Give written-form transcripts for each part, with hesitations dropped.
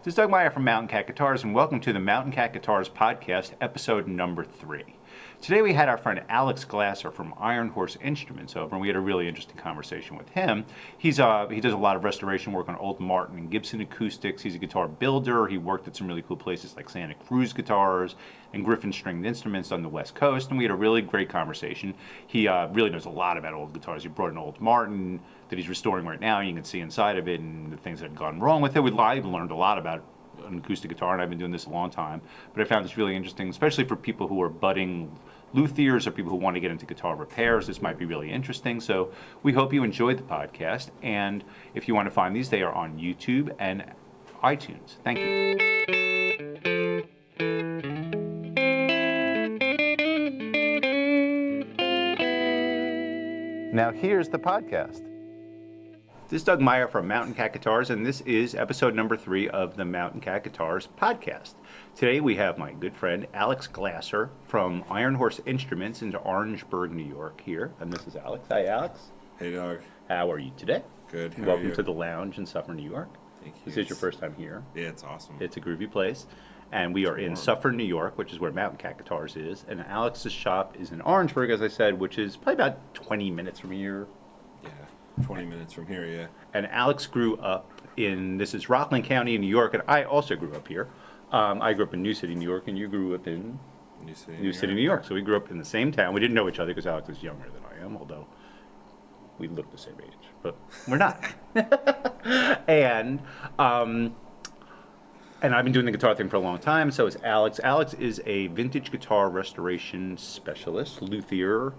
This is Doug Meyer from Mountain Cat Guitars, and welcome to the Mountain Cat Guitars podcast, episode number 3. Today we had our friend Alex Glasser from Ironhorse Instruments over, and we had a really interesting conversation with him. He does a lot of restoration work on old Martin and Gibson acoustics. He's a guitar builder. He worked at some really cool places like Santa Cruz Guitars and Griffin Stringed Instruments on the West Coast, and we had a really great conversation. He really knows a lot about old guitars. He brought an old Martin that he's restoring right now. You can see inside of it and the things that had gone wrong with it. I learned a lot about an acoustic guitar, and I've been doing this a long time, but I found this really interesting, especially for people who are budding luthiers or people who want to get into guitar repairs. This might be really interesting, so we hope you enjoyed the podcast, and if you want to find these, they are on YouTube and iTunes. Thank you. Now here's the podcast. This is Doug Meyer from Mountain Cat Guitars, and this is episode number 3 of the Mountain Cat Guitars podcast. Today we have my good friend Alex Glasser from Ironhorse Instruments in Orangeburg, New York here, and this is Alex. Hi, Alex. Hey, Doug. How are you today? Good. Welcome to the lounge in Suffern, New York. Thank you. This is your first time here. Yeah, it's awesome. It's a groovy place, and we are in Suffern, New York, which is where Mountain Cat Guitars is, and Alex's shop is in Orangeburg, as I said, which is probably about 20 minutes from here. Yeah, 20 minutes from here, yeah. And Alex grew up this is Rockland County in New York, and I also grew up here. I grew up in New City, New York, and you grew up in New City, New York. So we grew up in the same town. We didn't know each other because Alex is younger than I am, although we look the same age, but we're not. And I've been doing the guitar thing for a long time, so is Alex. Alex is a vintage guitar restoration specialist, luthier,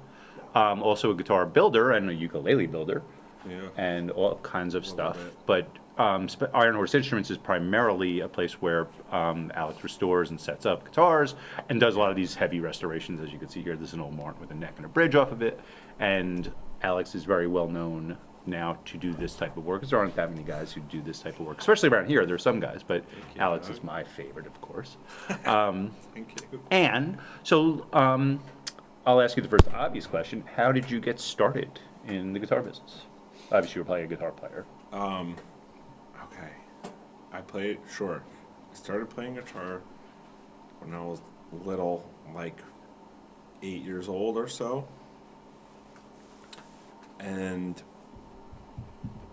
also a guitar builder and a ukulele builder. Yeah. And all kinds of stuff. But Ironhorse Instruments is primarily a place where Alex restores and sets up guitars and does a lot of these heavy restorations. As you can see here, this is an old Martin with a neck and a bridge off of it. And Alex is very well known now to do this type of work, because there aren't that many guys who do this type of work, especially around here. There are some guys, but Alex is my favorite, of course. Thank you. And so I'll ask you the first obvious question. How did you get started in the guitar business? Obviously, you were probably a guitar player. Okay. I started playing guitar when I was little, like 8 years old or so. And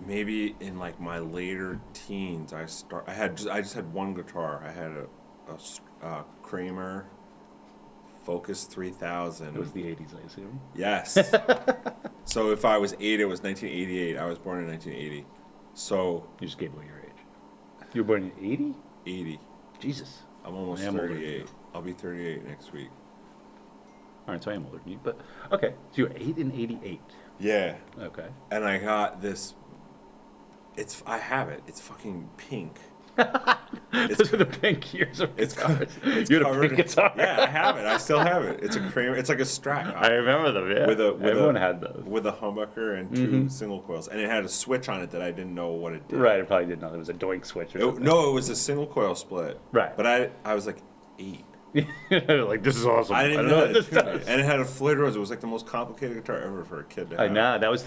maybe in like my later teens, I just had one guitar. I had a Kramer Focus 3000. It was the 80s, I assume. Yes. So if I was 8, it was 1988. I was born in 1980. So You just gave away your age. You were born in 80? 80. Jesus. I'm almost I am older than 38. you. I'll be 38 next week. All right, so I am older than you. But, okay. So you were 8 in 88. Yeah. Okay. And I got this. I have it. It's fucking pink. Those are the pink years of guitars. It's You had a covered pink in- guitar. Yeah, I have it. I still have it. It's a Kramer. It's like a Strat. I remember them, yeah. Everyone had those. With a humbucker and 2 single coils, and it had a switch on it that I didn't know what it did. Right, I probably didn't know there was a doink switch or something. No, it was a single coil split. Right. But I was like 8. Like, this is awesome. I didn't know what this that. does. And it had a Floyd Rose. It was like the most complicated guitar ever for a kid to have. I know, that was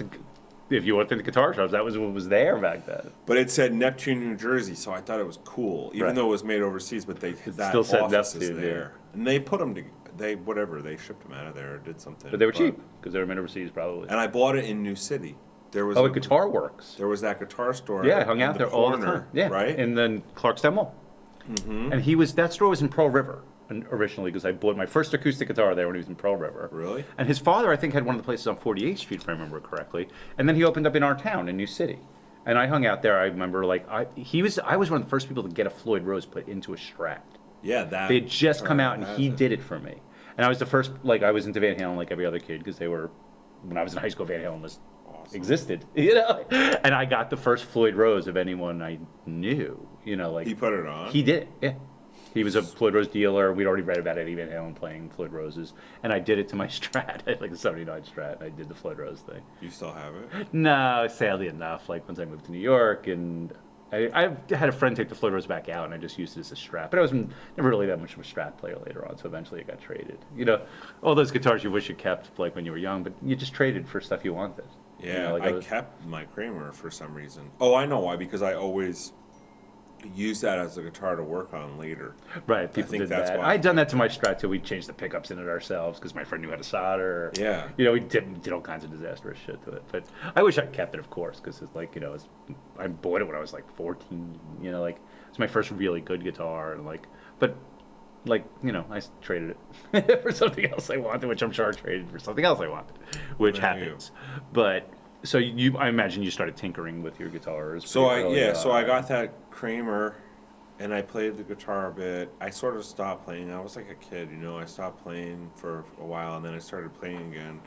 if you went to the guitar shops, that was what was there back then. But it said Neptune, New Jersey, so I thought it was cool, even Right. though it was made overseas. But that still said office is Neptune, there, and they put them to they shipped them out of there or did something. But they were cheap, because they were made overseas, probably. And I bought it in New City. There was at Guitar Works. There was that guitar store. Yeah, I hung out in there all the corner, time. Yeah, right. And then Clarkstown Mall. Mm-hmm. And that store was in Pearl River originally, because I bought my first acoustic guitar there when he was in Pearl River. Really? And his father, I think, had one of the places on 48th Street, if I remember correctly. And then he opened up in our town in New City. And I hung out there. I remember, I was one of the first people to get a Floyd Rose put into a Strat. Yeah, that. They had just come out, and he it. did it for me. And I was the first, I was into Van Halen like every other kid, because when I was in high school, Van Halen was existed, And I got the first Floyd Rose of anyone I knew, He put it on? He did, yeah. He was a Floyd Rose dealer. We'd already read about Eddie Van Halen playing Floyd Roses, and I did it to my Strat. I had like a '79 Strat, and I did the Floyd Rose thing. You still have it? No, sadly enough. Once I moved to New York, and I had a friend take the Floyd Rose back out, and I just used it as a Strat. But I was never really that much of a Strat player later on, so eventually it got traded. All those guitars you wish you kept, when you were young, but you just traded for stuff you wanted. Yeah, I kept my Kramer for some reason. Oh, I know why. Because I always use that as a guitar to work on later. Right, people think did that's that. why. I'd done that to my Strat too. We changed the pickups in it ourselves because my friend knew how to solder. Yeah. You know, we did all kinds of disastrous shit to it. But I wish I'd kept it, of course, because it's like, you know, I bought it when I was like 14. You know, like it's my first really good guitar, and like, but like, you know, I traded it for something else I wanted, which I'm sure I traded for something else I wanted, which happens. But so I imagine you started tinkering with your guitars. So pretty early so I on. got that Kramer, and I played the guitar a bit. I sort of stopped playing. I was like a kid, you know. I stopped playing for a while, and then I started playing again,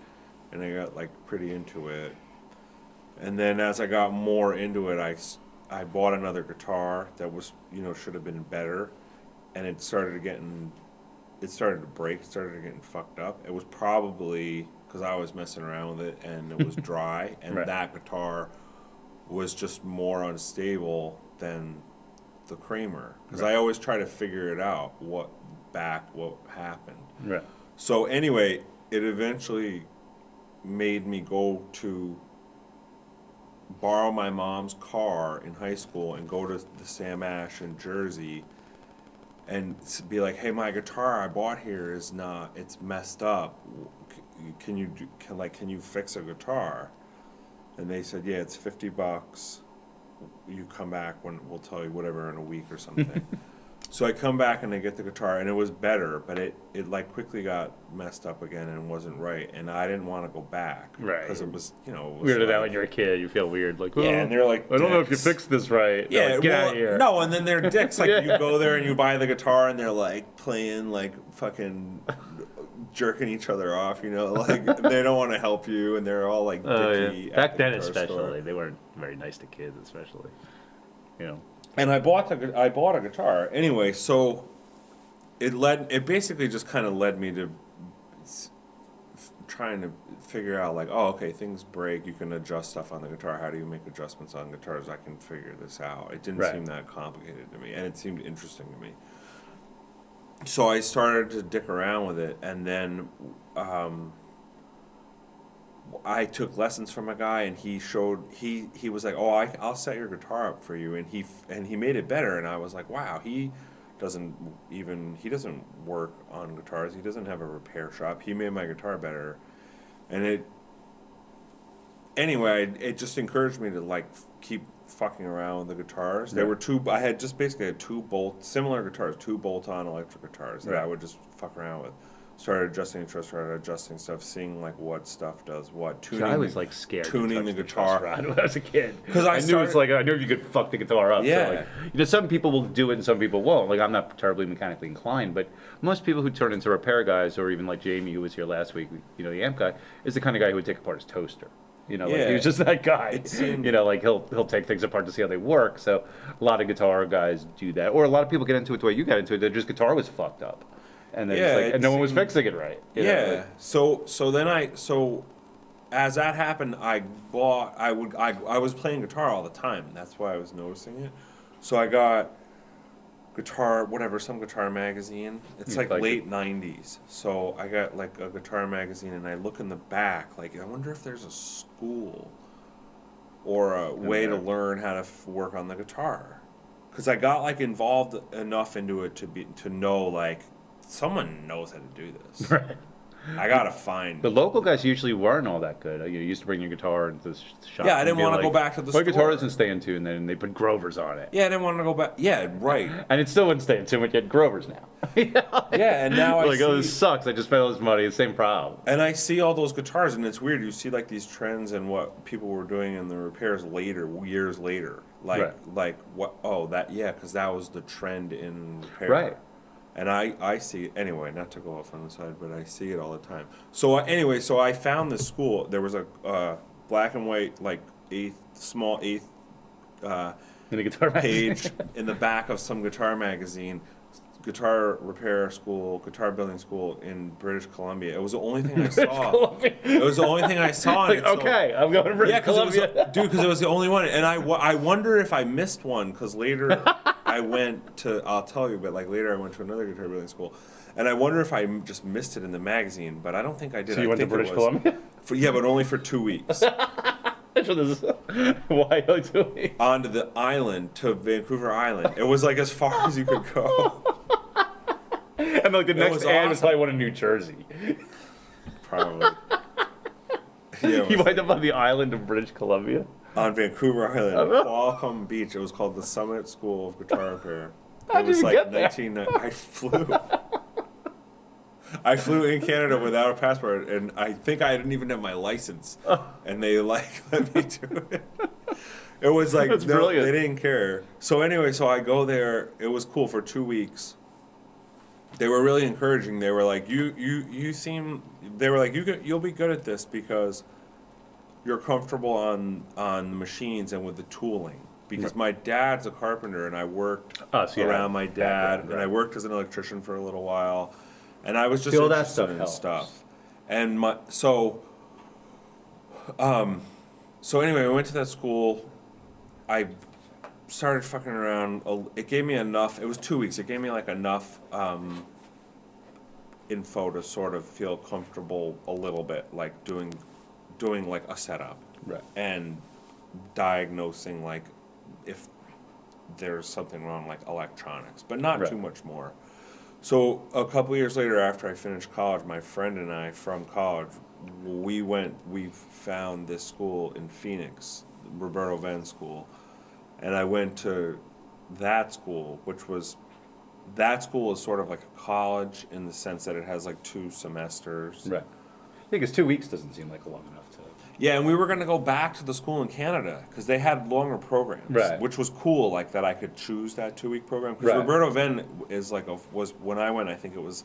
and I got like pretty into it. And then as I got more into it, I bought another guitar that was, you know, should have been better, and it started to break, it started getting fucked up. It was probably because I was messing around with it, and it was dry, and Right. that guitar was just more unstable than the Kramer, because I always try to figure it out what happened. Right. So anyway, it eventually made me go to borrow my mom's car in high school and go to the Sam Ash in Jersey and be like, hey, my guitar I bought here is not, it's messed up. Can you fix a guitar? And they said, yeah, it's $50. You come back when we'll tell you whatever in a week or something. So I come back and I get the guitar, and it was better, but it like quickly got messed up again and wasn't right, and I didn't want to go back, Right. Because it was, you know, it was Weirded like, out when you're a kid. You feel weird, like, yeah, and they're like, I don't know if you dicks. fixed this right. They're Yeah, like, get well, out of here. no, and then they're dicks. Like Yeah. you go there and you buy the guitar, and they're like playing like fucking jerking each other off, you know, like they don't want to help you, and they're all like dicky. Yeah. Back at the then, guitar especially, store. they weren't very nice to kids, especially. You know. And I bought a guitar anyway, so it basically just kind of led me to trying to figure out like, oh, okay, things break, you can adjust stuff on the guitar. How do you make adjustments on guitars? I can figure this out. It didn't Right. seem that complicated to me, and it seemed interesting to me. So I started to dick around with it, and then I took lessons from a guy, and he was like, oh, I'll set your guitar up for you, and he made it better, and I was like, wow, he doesn't work on guitars, he doesn't have a repair shop, he made my guitar better, and it just encouraged me to like keep fucking around with the guitars. There were I had just basically two similar guitars, two bolt-on electric guitars that I would just fuck around with. Started adjusting stuff, seeing like what stuff does what. Tuning. I was like scared. Tuning to the touch truss guitar rod when I was a kid. 'Cause I knew it's like I knew if you could fuck the guitar up. Yeah. So like, you know, some people will do it and some people won't. Like I'm not terribly mechanically inclined, but most people who turn into repair guys, or even like Jamie, who was here last week, you know, the amp guy, is the kind of guy who would take apart his toaster. You know, like Yeah. he was just that guy. It seemed- You know, like he'll take things apart to see how they work. So a lot of guitar guys do that, or a lot of people get into it the way you got into it. Their just guitar was fucked up, and then Yeah, and no one was seemed- fixing it right. You know, Yeah. like- So as that happened, I was playing guitar all the time. That's why I was noticing it. So I got some guitar magazine. It's like Like late 90s. So I got like a guitar magazine, and I look in the back, like I wonder if there's a school or a way to learn how to work on the guitar. Because I got like involved enough into it to know like someone knows how to do this. Right. I gotta find. The local guys usually weren't all that good. You used to bring your guitar into the shop. Yeah, I and didn't be wanna like, go back to the My guitar store." doesn't stay in tune, then they put Grovers on it. Yeah, I didn't want to go back. Yeah, right. And it still wouldn't stay in tune, but you had Grovers now. Yeah, and now I like, oh, see, this sucks. I just spent all this money. Same problem. and I see all those guitars, and it's weird. You see like these trends and what people were doing in the repairs later, years later. Like what? Oh, because that was the trend in repair. Right. And I see it anyway. Not to go off on the side, but I see it all the time. So anyway, so I found this school. There was a black and white like small eighth. In the guitar Page in the back of some guitar magazine, guitar repair school, guitar building school in British Columbia. It was the only thing I saw. It was the only thing I saw. Like, okay, I'm going to British Columbia. Because it was the only one. And I wonder if I missed one, because later I went to, I'll tell you, but like later I went to another guitar building school. And I wonder if I just missed it in the magazine, but I don't think I did. So you I went to think it British was- Columbia? Yeah, but only for 2 weeks. That's what this is. Why are you doing? onto the island to Vancouver Island. It was like as far as you could go. And like the next was ad was awesome. probably one in New Jersey. Probably. Yeah, it You was wind up on the island of British Columbia. on Vancouver Island, Qualcomm Beach. It was called the Summit School of Guitar Repair. How'd It was you like get there? 1990. I flew. I flew in Canada without a passport, and I think I didn't even have my license. And they like let me do it. It was like That's no, brilliant. they didn't care. So anyway, so I go there. It was cool for 2 weeks. They were really encouraging. They were like, you seem. They were like, you'll be good at this because you're comfortable on the machines and with the tooling. Because my dad's a carpenter, and I worked Oh, so you around had my dad, background, and I right. worked as an electrician for a little while, and I was just See, all that interested stuff in helps. stuff. And so anyway, I went to that school. I started fucking around. It gave me enough. It was 2 weeks. It gave me like enough info to sort of feel comfortable a little bit, like doing like a setup Right. and diagnosing like if there's something wrong, like electronics, but not Right. too much more. So a couple years later, after I finished college, my friend and I from college, we found this school in Phoenix, Roberto Venn School, and I went to that school, that school is sort of like a college in the sense that it has like 2 semesters. Right. I think 2 weeks doesn't seem like long enough to. Yeah, and we were going to go back to the school in Canada because they had longer programs, Right. which was cool. Like that, I could choose that 2-week program because Right. Roberto Venn is like was when I went. I think it was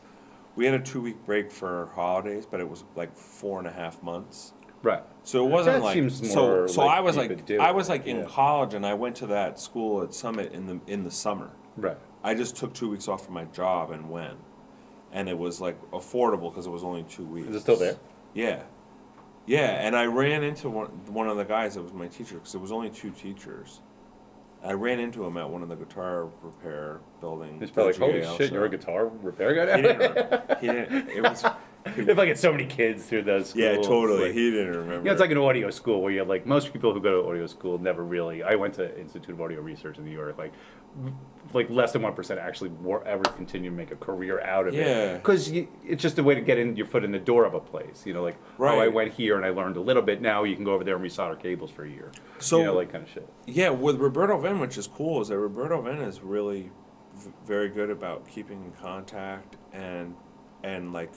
we had a 2-week break for holidays, but it was like 4.5 months. Right. So it wasn't That like seems so. more So like I was you like could do I it, was like in yeah. college, and I went to that school at Summit in the summer. Right. I just took 2 weeks off from my job and went, and it was like affordable because it was only 2 weeks. Is it still there? Yeah. Yeah, and I ran into one of the guys that was my teacher because there was only 2 teachers. I ran into him at one of the guitar repair buildings. It's probably like, holy GAL shit, show. you're a guitar repair guy now? He didn't remember. He didn't. It was. If I get so many kids through those schools. Yeah, totally. Like, He didn't remember. you know, it's like an audio school where you have like most people who go to audio school never really. I went to Institute of Audio Research in New York. Like less than 1% actually ever continue to make a career out of Yeah. it. Because it's just a way to get your foot in the door of a place. You know, like Right. I went here and I learned a little bit. Now you can go over there and resolder cables for a year. So- you know, like kind of shit. Yeah, with Roberto Venn, which is cool, is that Roberto Venn is really very good about keeping in contact and like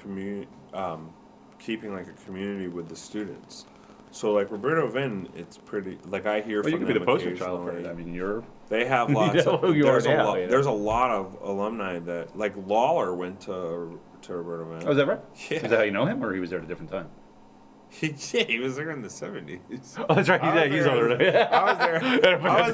keeping like a community with the students. So like Roberto Venn, it's pretty like I hear Well, you from could be them the poster child for it. occasionally. I mean, you're. They have You lots. know of, who you there's are a now, lot. you know? There's a lot of alumni that like Lawler went to Roberto Venn. Oh, is that right? Yeah. Is that how you know him, or he was there at a different time? He was there in the 70s. Oh, that's right. I was He's there. older. Than I was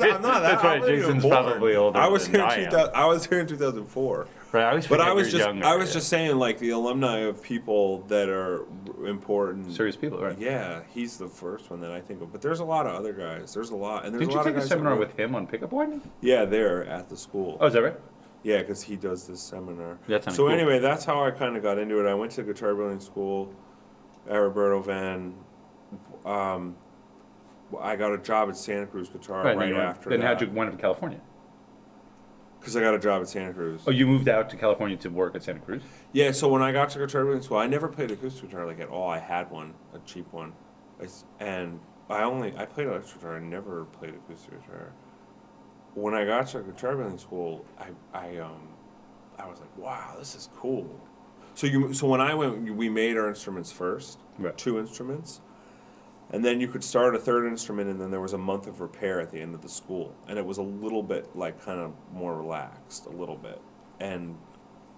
there. I'm not that. That's right. I wasn't even Jason's born. probably older. I was than here. I In am. 2000, I was here in 2004. Right. I always But forget I was you're just younger, I was yeah. just saying like the alumni of people that are important. Serious people, right? Yeah, he's the first one that I think of. But there's a lot of other guys. There's a lot, and there's Didn't a you lot take of a guys that seminar work- with him on pickup winding? Yeah, there at the school. Oh, is that right? Yeah, because he does this seminar. That sounds so cool. anyway, that's how I kind of got into it. I went to guitar building school at Roberto Venn. I got a job at Santa Cruz Guitar right, after then that. how'd you wind up in California? Because I got a job at Santa Cruz. Oh, you moved out to California to work at Santa Cruz? Yeah, so when I got to guitar building school, I never played acoustic guitar like at all. I had one, a cheap one, and I played electric guitar. I never played acoustic guitar. When I got to guitar building school, I was like, wow, this is cool. So when I went, we made our instruments first, Right. 2 instruments, and then you could start a 3rd instrument, and then there was a month of repair at the end of the school, and it was a little bit like kind of more relaxed, a little bit, and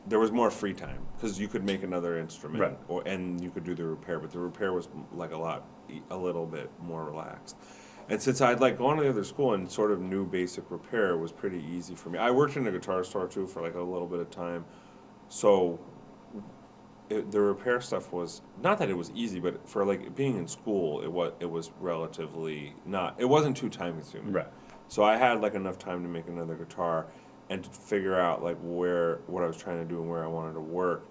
there was more free time because you could make another instrument, Right. and you could do the repair, but the repair was like a little bit more relaxed. And since I'd like gone to the other school and sort of knew basic repair, it was pretty easy for me. I worked in a guitar store too for like a little bit of time, so the repair stuff was not that it was easy, but for like being in school, it was relatively not. It wasn't too time consuming. Right. So I had like enough time to make another guitar and to figure out like what I was trying to do and where I wanted to work.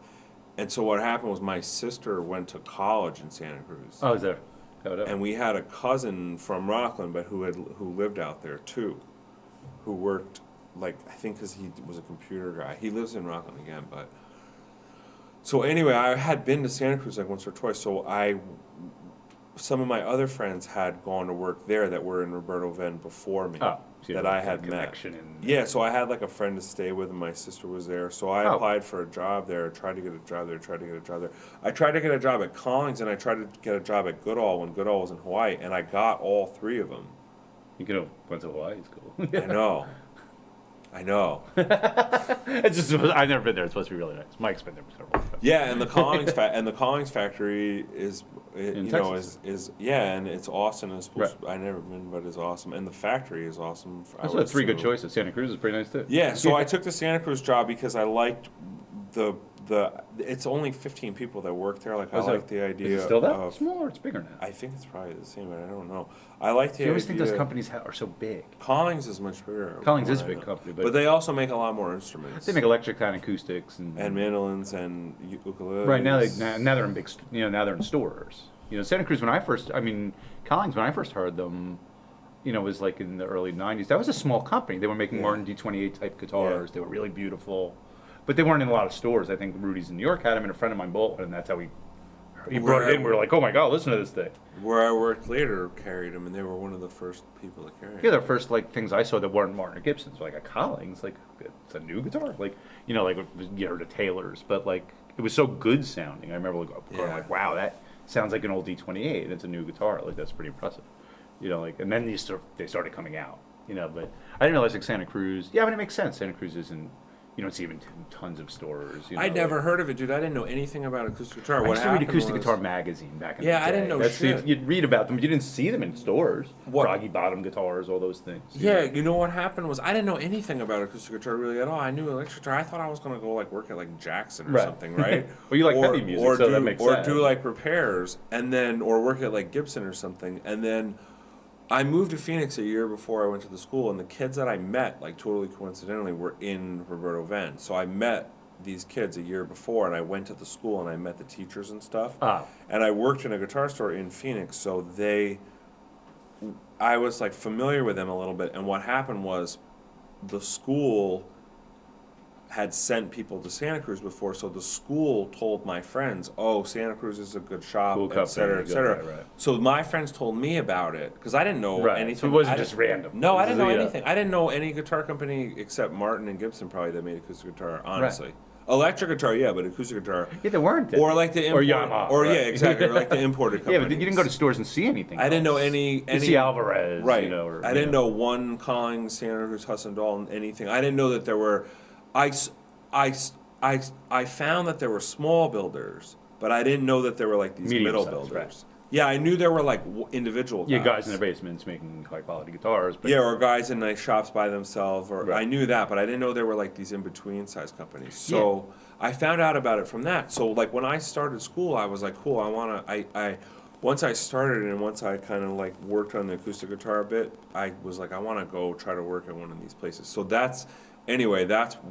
And so what happened was my sister went to college in Santa Cruz. Oh, is there? Oh, no. And we had a cousin from Rockland, but who lived out there too, who worked, like, I think because he was a computer guy. He lives in Rockland again, but. So anyway, I had been to Santa Cruz like once or twice, so some of my other friends had gone to work there that were in Roberto Venn before me, Oh, so that I had met. Yeah, so I had like a friend to stay with, and my sister was there. So I applied for a job there, tried to get a job there. I tried to get a job at Collings, and I tried to get a job at Goodall when Goodall was in Hawaii, and I got all three of them. You could have went to Hawaii school. I know. It's just I've never been there. It's supposed to be really nice. Mike's been there several times. Yeah, and the Collings factory is and it's awesome. It's supposed to, I never been, but it's awesome, and the factory is awesome. That's three good choices. Santa Cruz is pretty nice too. Yeah, so I took the Santa Cruz job because I liked the it's only 15 people that work there. Like, I like the idea. Is it still that small, or it's bigger now? I think it's probably the same, but I don't know. I like the idea. You always think those companies are so big. Collings is much bigger. Collings is a big company, but they also make a lot more instruments. They make electric and acoustics and mandolins and ukuleles. Right now, now they're in big. Now they're in stores. Santa Cruz. Collings when I first heard them, was like in the early '90s. That was a small company. They were making Martin D28 type guitars. They were really beautiful. But they weren't in a lot of stores. I think Rudy's in New York had them, and a friend of mine bought one, and that's how he brought it in. We were like, oh my God, listen to this thing. Where I worked later carried them, and they were one of the first people to carry them. Yeah, the first things I saw that weren't Martin or Gibson's, like a Collings, like it's a new guitar, like the Taylors, but like it was so good sounding. I remember going like, wow, that sounds like an old D28, and it's a new guitar. Like that's pretty impressive. And then they started coming out. But I didn't realize like Santa Cruz. Yeah, but it makes sense. Santa Cruz isn't. You don't see them in tons of stores. I'd never heard of it, dude. I didn't know anything about acoustic guitar. I used to read Acoustic Guitar Magazine back in the day. I didn't know shit. You'd read about them, but you didn't see them in stores. Froggy bottom guitars, all those things. You know what happened was I didn't know anything about acoustic guitar really at all. I knew electric guitar. I thought I was going to go work at Jackson or something, right? Well, you like heavy music, so that makes sense. Or do repairs, or work at Gibson or something, and then I moved to Phoenix a year before I went to the school, and the kids that I met, totally coincidentally, were in Roberto Venn. So I met these kids a year before, and I went to the school, and I met the teachers and stuff. And I worked in a guitar store in Phoenix, so I was familiar with them a little bit. And what happened was the school had sent people to Santa Cruz before, so the school told my friends, "Oh, Santa Cruz is a good shop, et cetera, et cetera." Right. So my friends told me about it because I didn't know anything. So it wasn't just random. No, I didn't know anything. I didn't know any guitar company except Martin and Gibson probably that made acoustic guitar. Honestly, electric guitar, yeah, but acoustic guitar. Yeah, there weren't. Or the import, or Yamaha. Or exactly, or the imported company. Yeah, but you didn't go to stores and see anything. I didn't know any. You see Alvarez, right? I didn't know one Collings, Santa Cruz, Hudson Dalton, anything. I didn't know that there were. I found that there were small builders, but I didn't know that there were these middle builders. Right. Yeah, I knew there were individual guys. Yeah, guys in their basements making high quality guitars. But or guys in nice shops by themselves. Or I knew that, but I didn't know there were these in between size companies. So I found out about it from that. So when I started school, I was like, cool. I once I started and once I kind of worked on the acoustic guitar a bit, I was like, I want to go try to work at one of these places. So that's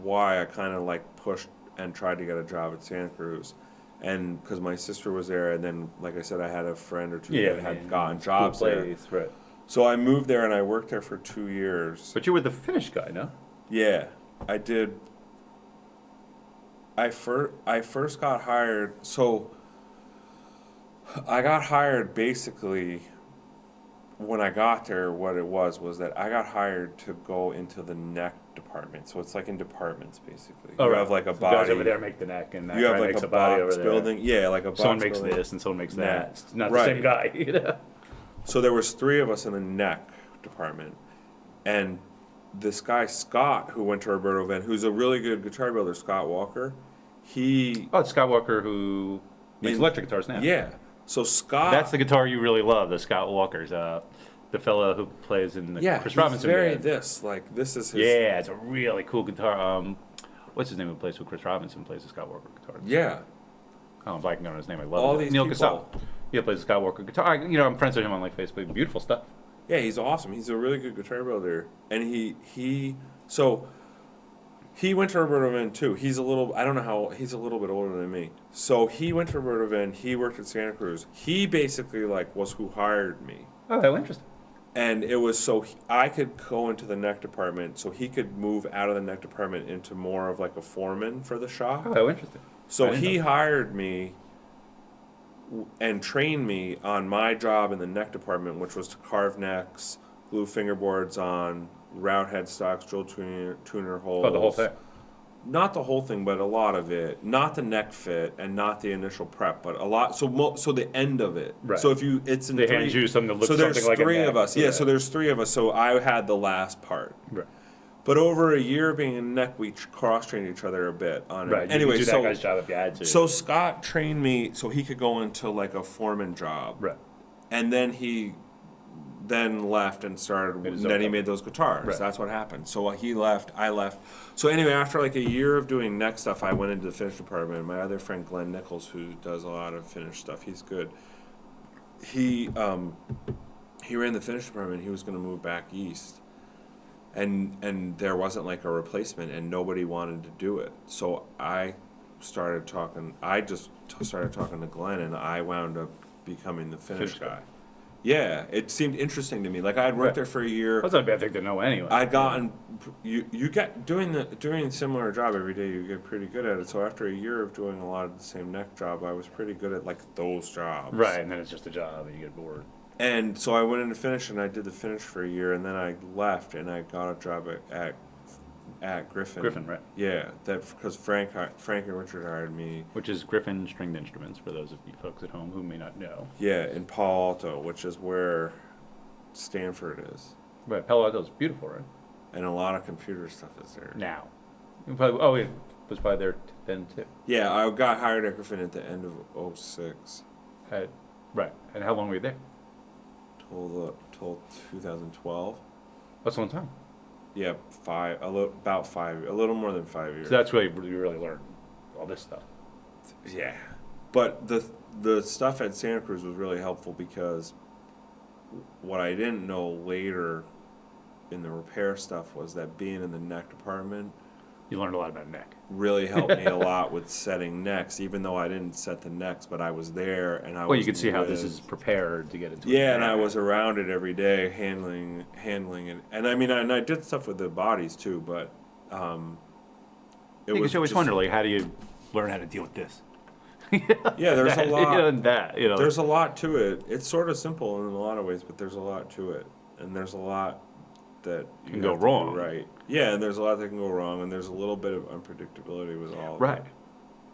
why I kind of pushed and tried to get a job at Santa Cruz, and because my sister was there, and then like I said, I had a friend or two that had gotten jobs there. Right. So I moved there and I worked there for 2 years. But you were the Finnish guy, no? Yeah, I did. I first got hired. So I got hired basically. When I got there, what it was that I got hired to go into the neck department. So it's in departments, basically. Oh, you right. have a so body. Guys over there make the neck, and that you have makes a body box over building. there. Yeah, a box someone makes building. this and someone makes that. It's not right. the same guy. So there was 3 of us in the neck department, and this guy Scott, who went to Roberto Venn, who's a really good guitar builder, Scott Walker. It's Scott Walker who makes electric guitars now. Yeah. So Scott. That's the guitar you really love, the Scott Walker's. The fellow who plays in the Chris Robinson band. This is his. Yeah, it's a really cool guitar. What's his name who plays with Chris Robinson plays the Scott Walker guitar? Yeah. I'm blanking on his name. I love all it. these Neil people. Casal. He plays the Scott Walker guitar. I'm friends with him on Facebook. Beautiful stuff. Yeah, he's awesome. He's a really good guitar builder, and he He went to Roberto Vin too. He's a little, I don't know how, he's a little bit older than me. So he went to Roberto Vin, he worked at Santa Cruz. He basically like was who hired me. Oh, interesting. And it was so I could go into the neck department, so he could move out of the neck department into more of like a foreman for the shop. Oh, interesting. So he hired me and trained me on my job in the neck department, which was to carve necks, glue fingerboards on, route headstocks, drill tuner holes. Oh, the whole thing. Not the whole thing, but a lot of it. Not the neck fit and not the initial prep, but a lot. So the end of it. Right. So if you, it's in they three. hand you something that looks So something there's like a three neck. of us. Yeah. So there's three of us. So I had the last part. Right. But over a year being in neck, we cross-trained each other a bit on it. Right. Anyway, you could do so that guy's job if you had to. so Scott trained me so he could go into like a foreman job. Right. And then he left and started. Then he made those guitars. Right. That's what happened. So he left. I left. So anyway, after like a year of doing neck stuff, I went into the finish department. My other friend Glenn Nichols, who does a lot of finish stuff, he's good. He ran the finish department. He was going to move back east, and there wasn't like a replacement, and nobody wanted to do it. So I started talking. I just started talking to Glenn, and I wound up becoming the finish guy. Yeah, it seemed interesting to me. Like I had worked there for a year. That's not a bad thing to know anyway. I'd gotten you get doing a similar job every day. You get pretty good at it. So after a year of doing a lot of the same neck job, I was pretty good at like those jobs. Right, and then it's just a job, and you get bored. And so I went into finish, and I did the finish for a year, and then I left, and I got a job at Griffin. Griffin, right? Yeah, that because Frank and Richard hired me. Which is Griffin Stringed Instruments, for those of you folks at home who may not know. Yeah, in Palo Alto, which is where Stanford is. Right, Palo Alto's beautiful, right? And a lot of computer stuff is there. Now. It was probably there then too. Yeah, I got hired at Griffin at the end of 06. Right, and how long were you there? Till 2012. That's a long time. Yeah, a little more than 5 years. So that's where you really learned all this stuff. Yeah, but the stuff at Santa Cruz was really helpful because what I didn't know later in the repair stuff was that being in the neck department, you learned a lot about neck. Really helped me a lot with setting necks, even though I didn't set the necks, but I was there and I was. Well, you could see how this is prepared to get into it. Yeah, and I was around it every day, handling it, and I mean, I did stuff with the bodies too, but it was. You always wonder, like, how do you learn how to deal with this? Yeah, there's a lot. There's a lot to it. It's sort of simple in a lot of ways, but there's a lot to it, and there's a lot that can go wrong. Right. Yeah, and there's a lot that can go wrong, and there's a little bit of unpredictability with all of right. it.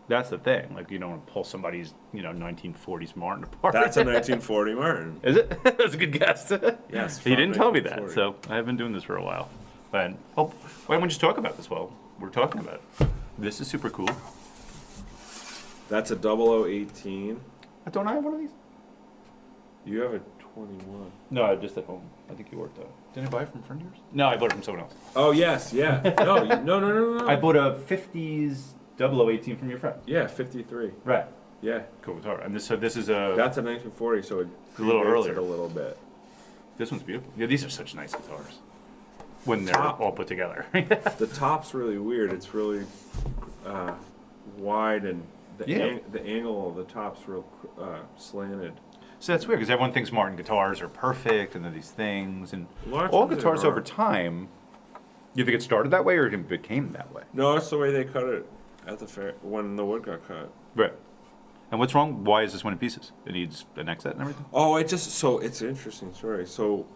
That's the thing. Like, you don't want to pull somebody's, 1940s Martin apart. That's a 1940 Martin. Is it? That's a good guess. Yes. He didn't tell me that, so I've been doing this for a while. But why don't we just talk about this while we're talking about it? This is super cool. That's a 0018. Don't I have one of these? You have a 21. No, just at home. I think you worked out. Didn't I buy it from a friend of yours? No, I bought it from someone else. Oh, yes, yeah. No. I bought a 50s 0018 from your friend. Yeah, 53. Right. Yeah. Cool guitar. And this is a... That's a 1940, so it a little earlier. It a little bit. This one's beautiful. Yeah, these are such nice guitars. When they're all put together. The top's really weird. It's really wide, and the angle of the top's real slanted. So that's weird, because everyone thinks Martin guitars are perfect, and they're these things, and Large all ones guitars are. over time, you think it started that way, or it became that way? No, that's the way they cut it at the fair, when the wood got cut. Right. And what's wrong? Why is this one in pieces? It needs an neck set and everything? Oh, it's an interesting story. So,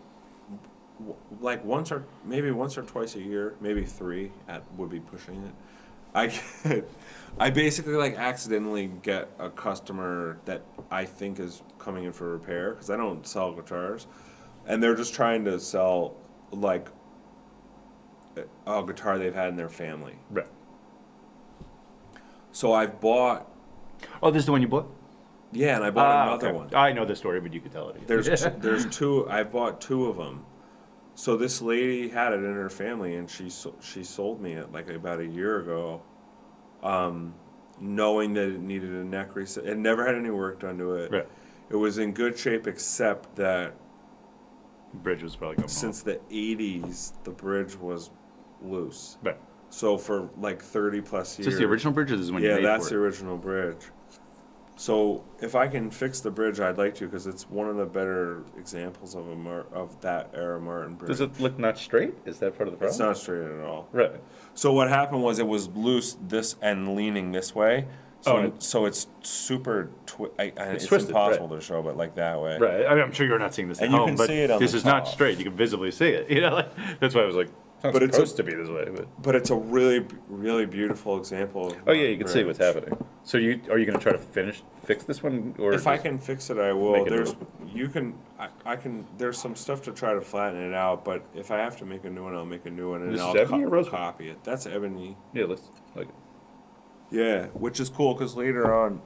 like once or twice a year, maybe three would be pushing it. I basically like accidentally get a customer that I think is coming in for repair, because I don't sell guitars, and they're just trying to sell like a guitar they've had in their family. Right. So I've bought. Oh, this is the one you bought? Yeah, and I bought another one. I know the story, but you could tell it. There's two. I bought two of them. So this lady had it in her family, and she sold me it like about a year ago, knowing that it needed a neck reset. It never had any work done to it. Right. It was in good shape, except that Bridge was probably going since the 80s, the bridge was loose. Right. So for like 30 plus years. Is this the original bridge, or this is when you made for it? Yeah, that's the original bridge. So if I can fix the bridge, I'd like to, because it's one of the better examples of of that era Martin bridge. Does it look not straight? Is that part of the problem? It's not straight at all. Right. So what happened was it was loose this and leaning this way. So, so it's super it's twisted, impossible right. to show, but like that way. Right. I mean, I'm sure you're not seeing this at And you home, can but see it on this the is not top. straight. You can visibly see it. You know, like, that's why I was like, it's not But it's supposed to be this way. But it's a really, really beautiful example. Of Oh yeah, you can see bridge. what's happening. So are you going to try to fix this one, or If I can fix it, I will. make it There's, move? you can, I can. There's some stuff to try to flatten it out, but if I have to make a new one, I'll make a new one, and This is I'll ebony or rosewood? copy it. That's ebony. Yeah, let's like. Yeah, which is cool because later on,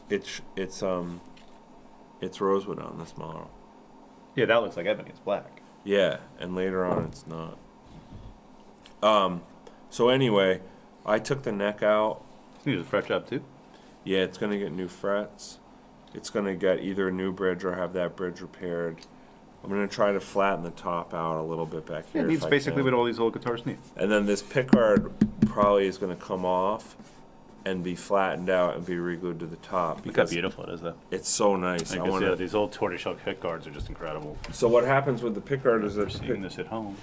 it's rosewood on this model. Yeah, that looks like ebony. It's black. Yeah, and later on it's not. So anyway, I took the neck out. Need a fret job too. Yeah, it's gonna get new frets. It's gonna get either a new bridge or have that bridge repaired. I'm gonna try to flatten the top out a little bit back Yeah, here. it needs if I basically can. what all these old guitars need. And then this pickguard probably is gonna come off and be flattened out and be re-glued to the top Look how because beautiful it is, though. it's so nice. I I guess, wanna, yeah, these old tortoiseshell pick guards are just incredible. So what happens with the pickguard is that Seeing this at home.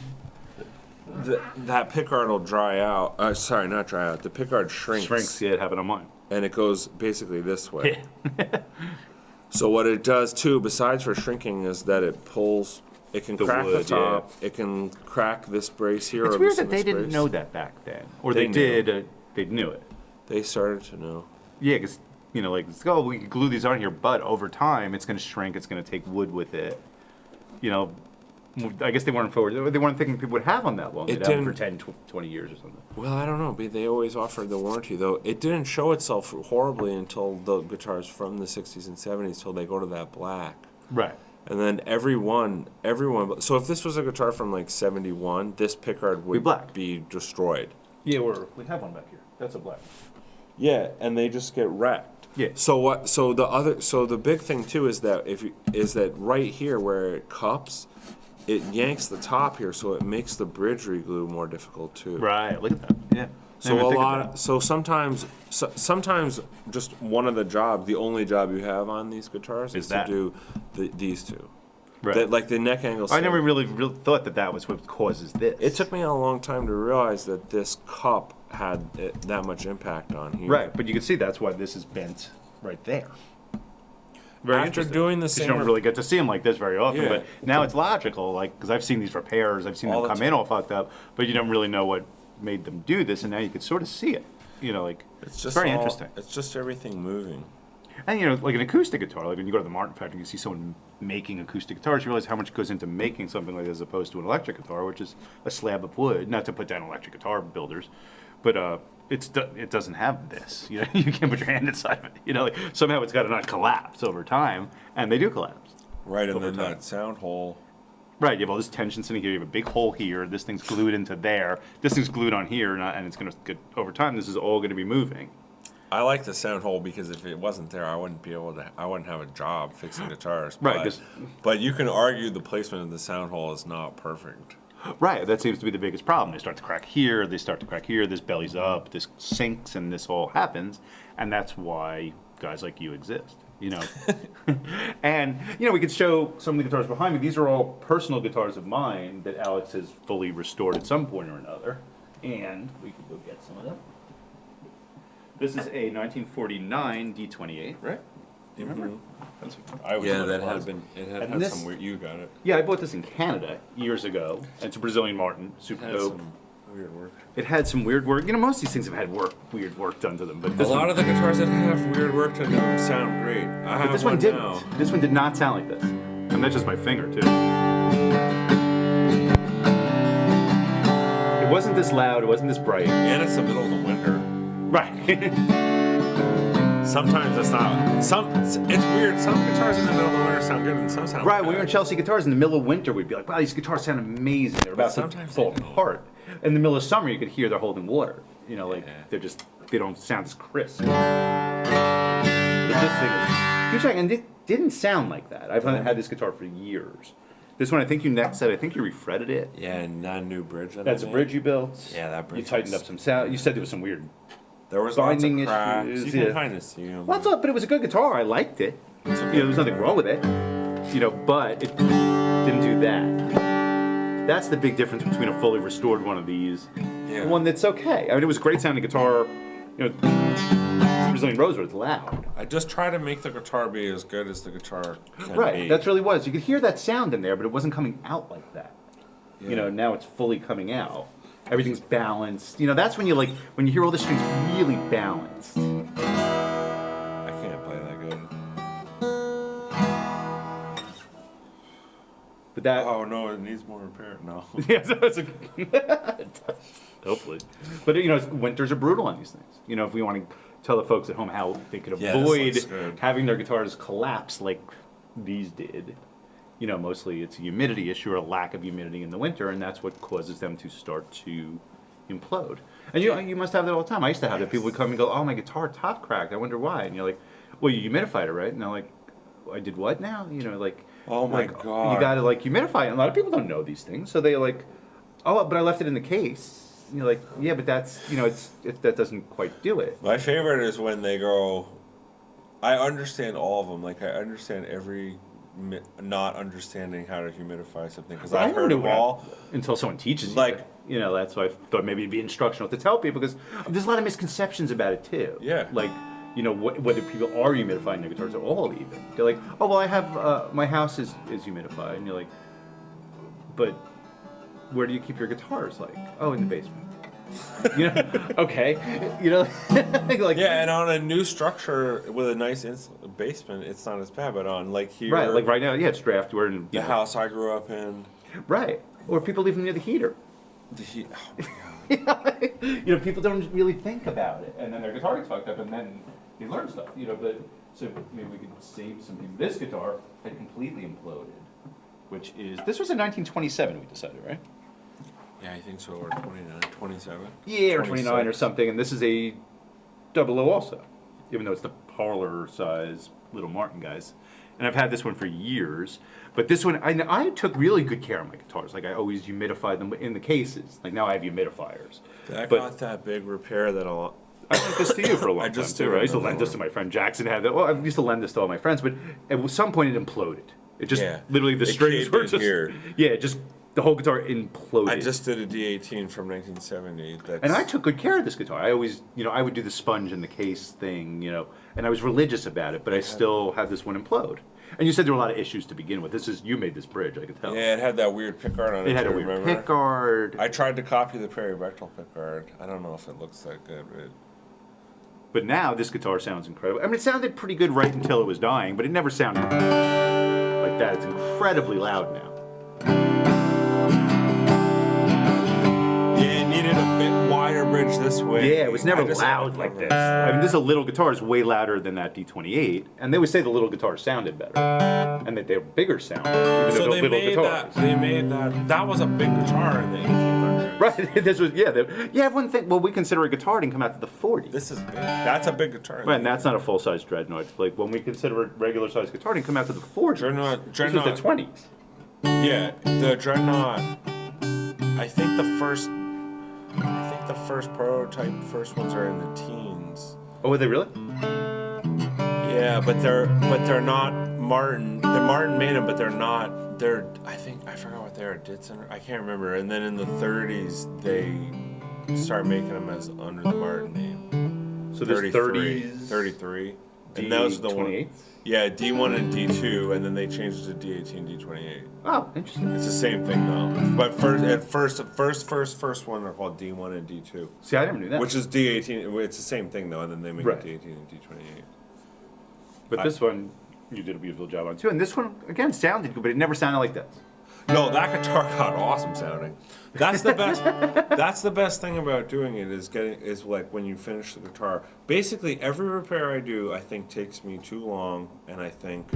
that pickguard will dry out. Sorry, not dry out. The pickguard shrinks. Yeah, it happened on mine. And it goes basically this way. Yeah. So what it does too, besides for shrinking, is that it pulls. It can The crack wood, the top. It can crack this brace here. It's or weird this that and they this didn't brace. know that back then, or They they knew. did. They knew it. They started to know. Yeah, because like, oh, we could glue these on here, but over time, it's going to shrink. It's going to take wood with it. I guess they weren't forward. They weren't thinking people would have them that long. It They'd have them for didn't- 10, 20 years or something. Well, I don't know. They always offered the warranty, though. It didn't show itself horribly until the guitars from the 60s and 70s, till they go to that black. Right. And then everyone. So if this was a guitar from like 71, this pickguard would black. be destroyed. Yeah, we have one back here. That's a black. Yeah, and they just get wrecked. Yeah. So what? So the big thing too is that right here where it cups, it yanks the top here, so it makes the bridge reglue more difficult too. Right. Look at that. Yeah. So sometimes just one of the only job you have on these guitars is that. to do these two. Right. Like the neck angles. I never really thought that was what causes this. It took me a long time to realize that this cup had that much impact on here. Right, but you can see that's why this is bent right there. Very After interesting. doing the 'Cause same you don't really get to see them like this very often, Yeah. but now it's logical, like, because I've seen these repairs, I've seen All them the come in all fucked up, but you don't really know what made them do this, and now you can sort of see it. Like, It's just very all- interesting. It's just everything moving. And, like an acoustic guitar, like when you go to the Martin factory, you see someone making acoustic guitars, you realize how much goes into making something like this as opposed to an electric guitar, which is a slab of wood. Not to put down electric guitar builders, but it doesn't have this. You can't put your hand inside of it. Like somehow it's got to not collapse over time, and they do collapse. Right, and Over then time. that sound hole. Right, you have all this tension sitting here. You have a big hole here. This thing's glued into there. This thing's glued on here, and it's going to get over time. This is all going to be moving. I like the sound hole because if it wasn't there, I wouldn't have a job fixing guitars. Right, But, 'cause- but you can argue the placement of the sound hole is not perfect. Right, that seems to be the biggest problem. They start to crack here, they start to crack here, this bellies up, this sinks, and this all happens, and that's why guys like you exist, And, we could show some of the guitars behind me. These are all personal guitars of mine that Alex has fully restored at some point or another, and we could go get some of them. This is a 1949 D28, right? Do you remember? That's I always Yeah, thought that it had was. been. It And had this- some weird. You got it. Yeah, I bought this in Canada years ago. It's a Brazilian Martin, super Had dope. some weird work. It had some weird work. Most of these things have had weird work done to them, but A this lot one, of the guitars that have weird work to them sound great. I have but this one didn't. now. This one did not sound like this, and that's just my finger too. It wasn't this loud. It wasn't this bright. And it's the middle of the winter. Right. Sometimes it's not. It's weird. Some guitars in the middle of the winter sound good, and some sound Right. bad. When we were in Chelsea Guitars in the middle of winter, we'd be like, "Wow, these guitars sound amazing." They're about to sometimes fall they don't. apart. In the middle of summer, you could hear they're holding water. Like Yeah. they don't sound as crisp. But this thing is huge, and it didn't sound like that. I've had this guitar for years, This one, I think you next said, I think you refretted it. Yeah, and that new bridge. That's a bridge you built. Yeah, that bridge. You tightened up some sound. You said there was some weird There was lots of binding cracks. issues. You can kind of see them. Well, that's all, but it was a good guitar. I liked it. There was nothing wrong with it. But it didn't do that. That's the big difference between a fully restored one of these and one that's okay. I mean, it was a great sounding guitar. Brazilian Rosewood, it's loud. I just try to make the guitar be as good as the guitar can Right, be. that really was. You could hear that sound in there, but it wasn't coming out like that. Yeah. Now it's fully coming out. Everything's balanced. That's when you when you hear all the strings really balanced. I can't play that good. But that. Oh no, it needs more repair. No. Yeah, so it's hopefully. But winters are brutal on these things. If we want to tell the folks at home how they could avoid having their guitars collapse like these did. Mostly it's a humidity issue or a lack of humidity in the winter, and that's what causes them to start to implode. And you must have that all the time. I used to have that. People would come and go, "Oh, my guitar top cracked. I wonder why." And you're like, "Well, you humidified it, right?" And they're like, "I did what now?" Oh my God. You gotta humidify it. And a lot of people don't know these things, so they "Oh, but I left it in the case." And you're like, "Yeah, but that's that doesn't quite do it." My favorite is when they go, I understand all of them. I understand every not understanding how to humidify something because I've heard them all until someone teaches you. That's why I thought maybe it'd be instructional to tell people because there's a lot of misconceptions about it too. Yeah. Whether people are humidifying their guitars at all even. They're like, "Oh, well, I have my house is humidified," and you're like, "But where do you keep your guitars?" "Oh, in the basement." Okay. Yeah, and on a new structure with a nice basement, it's not as bad. But on here, right, right now, it's draft. We're in the house I grew up in. Right, or people leave them near the heater. The heat. Oh my God. People don't really think about it, and then their guitar gets fucked up, and then they learn stuff. But so maybe we could save some people. This guitar had completely imploded, this was in 1927. We decided, right? Yeah, I think so, or 29, 27. Yeah, or 29 or something, and this is a 00 also, even though it's the parlor size Little Martin guys. And I've had this one for years, but this one, I took really good care of my guitars. I always humidified them in the cases. Now I have humidifiers. I got that big repair that I lent this to you for a long time too. Right? I used to lend this to my friend Jackson. Had that. Well, I used to lend this to all my friends, but at some point it imploded. It just literally the strings were just here. Yeah, just the whole guitar imploded. I just did a D18 from 1970. And I took good care of this guitar. I always, I would do the sponge in the case thing, and I was religious about it, but I still had this one implode. And you said there were a lot of issues to begin with. You made this bridge, I could tell. Yeah, it had that weird pickguard on it. It had a weird pickguard. I tried to copy the Perry Bechtel pickguard. I don't know if it looks that good, but now this guitar sounds incredible. I mean, it sounded pretty good right until it was dying, but it never sounded like that. It's incredibly loud now. Yeah, it needed a bit wider bridge this way. Yeah, it was never loud like this. I mean, this is a little guitar is way louder than that D28, and they would say the little guitars sounded better, and that they were bigger sound. Even So though they little made guitars. that. They made that. That was a big guitar in the 1800s. Right. This was everyone think we consider a guitar didn't come out to the 40s. This is big. That's a big guitar. Right, and that's not a full size dreadnought. When we consider a regular size guitar, it didn't come out to the 40s. Dreadnought. This was the 20s. Yeah, the Dreadnought. I think the first prototype, first ones are in the teens. Oh, were they really? Yeah, but they're not Martin. Martin made them, but they're not. I forgot what they are. Ditson. I can't remember. And then in the 30s, they started making them as under the Martin name. So there's 30s, 33, and that was the 28. Yeah, D1 and D2, and then they changed it to D18, D28. Oh, interesting. It's the same thing though. But first one are called D1 and D2. See, I never knew that. Which is D18. It's the same thing though, and then they make it D18 and D28. But this one, you did a beautiful job on too. And this one again sounded good, but it never sounded like this. No, that guitar got awesome sounding. That's the best. That's the best thing about doing it is when you finish the guitar. Basically, every repair I do, I think takes me too long, and I think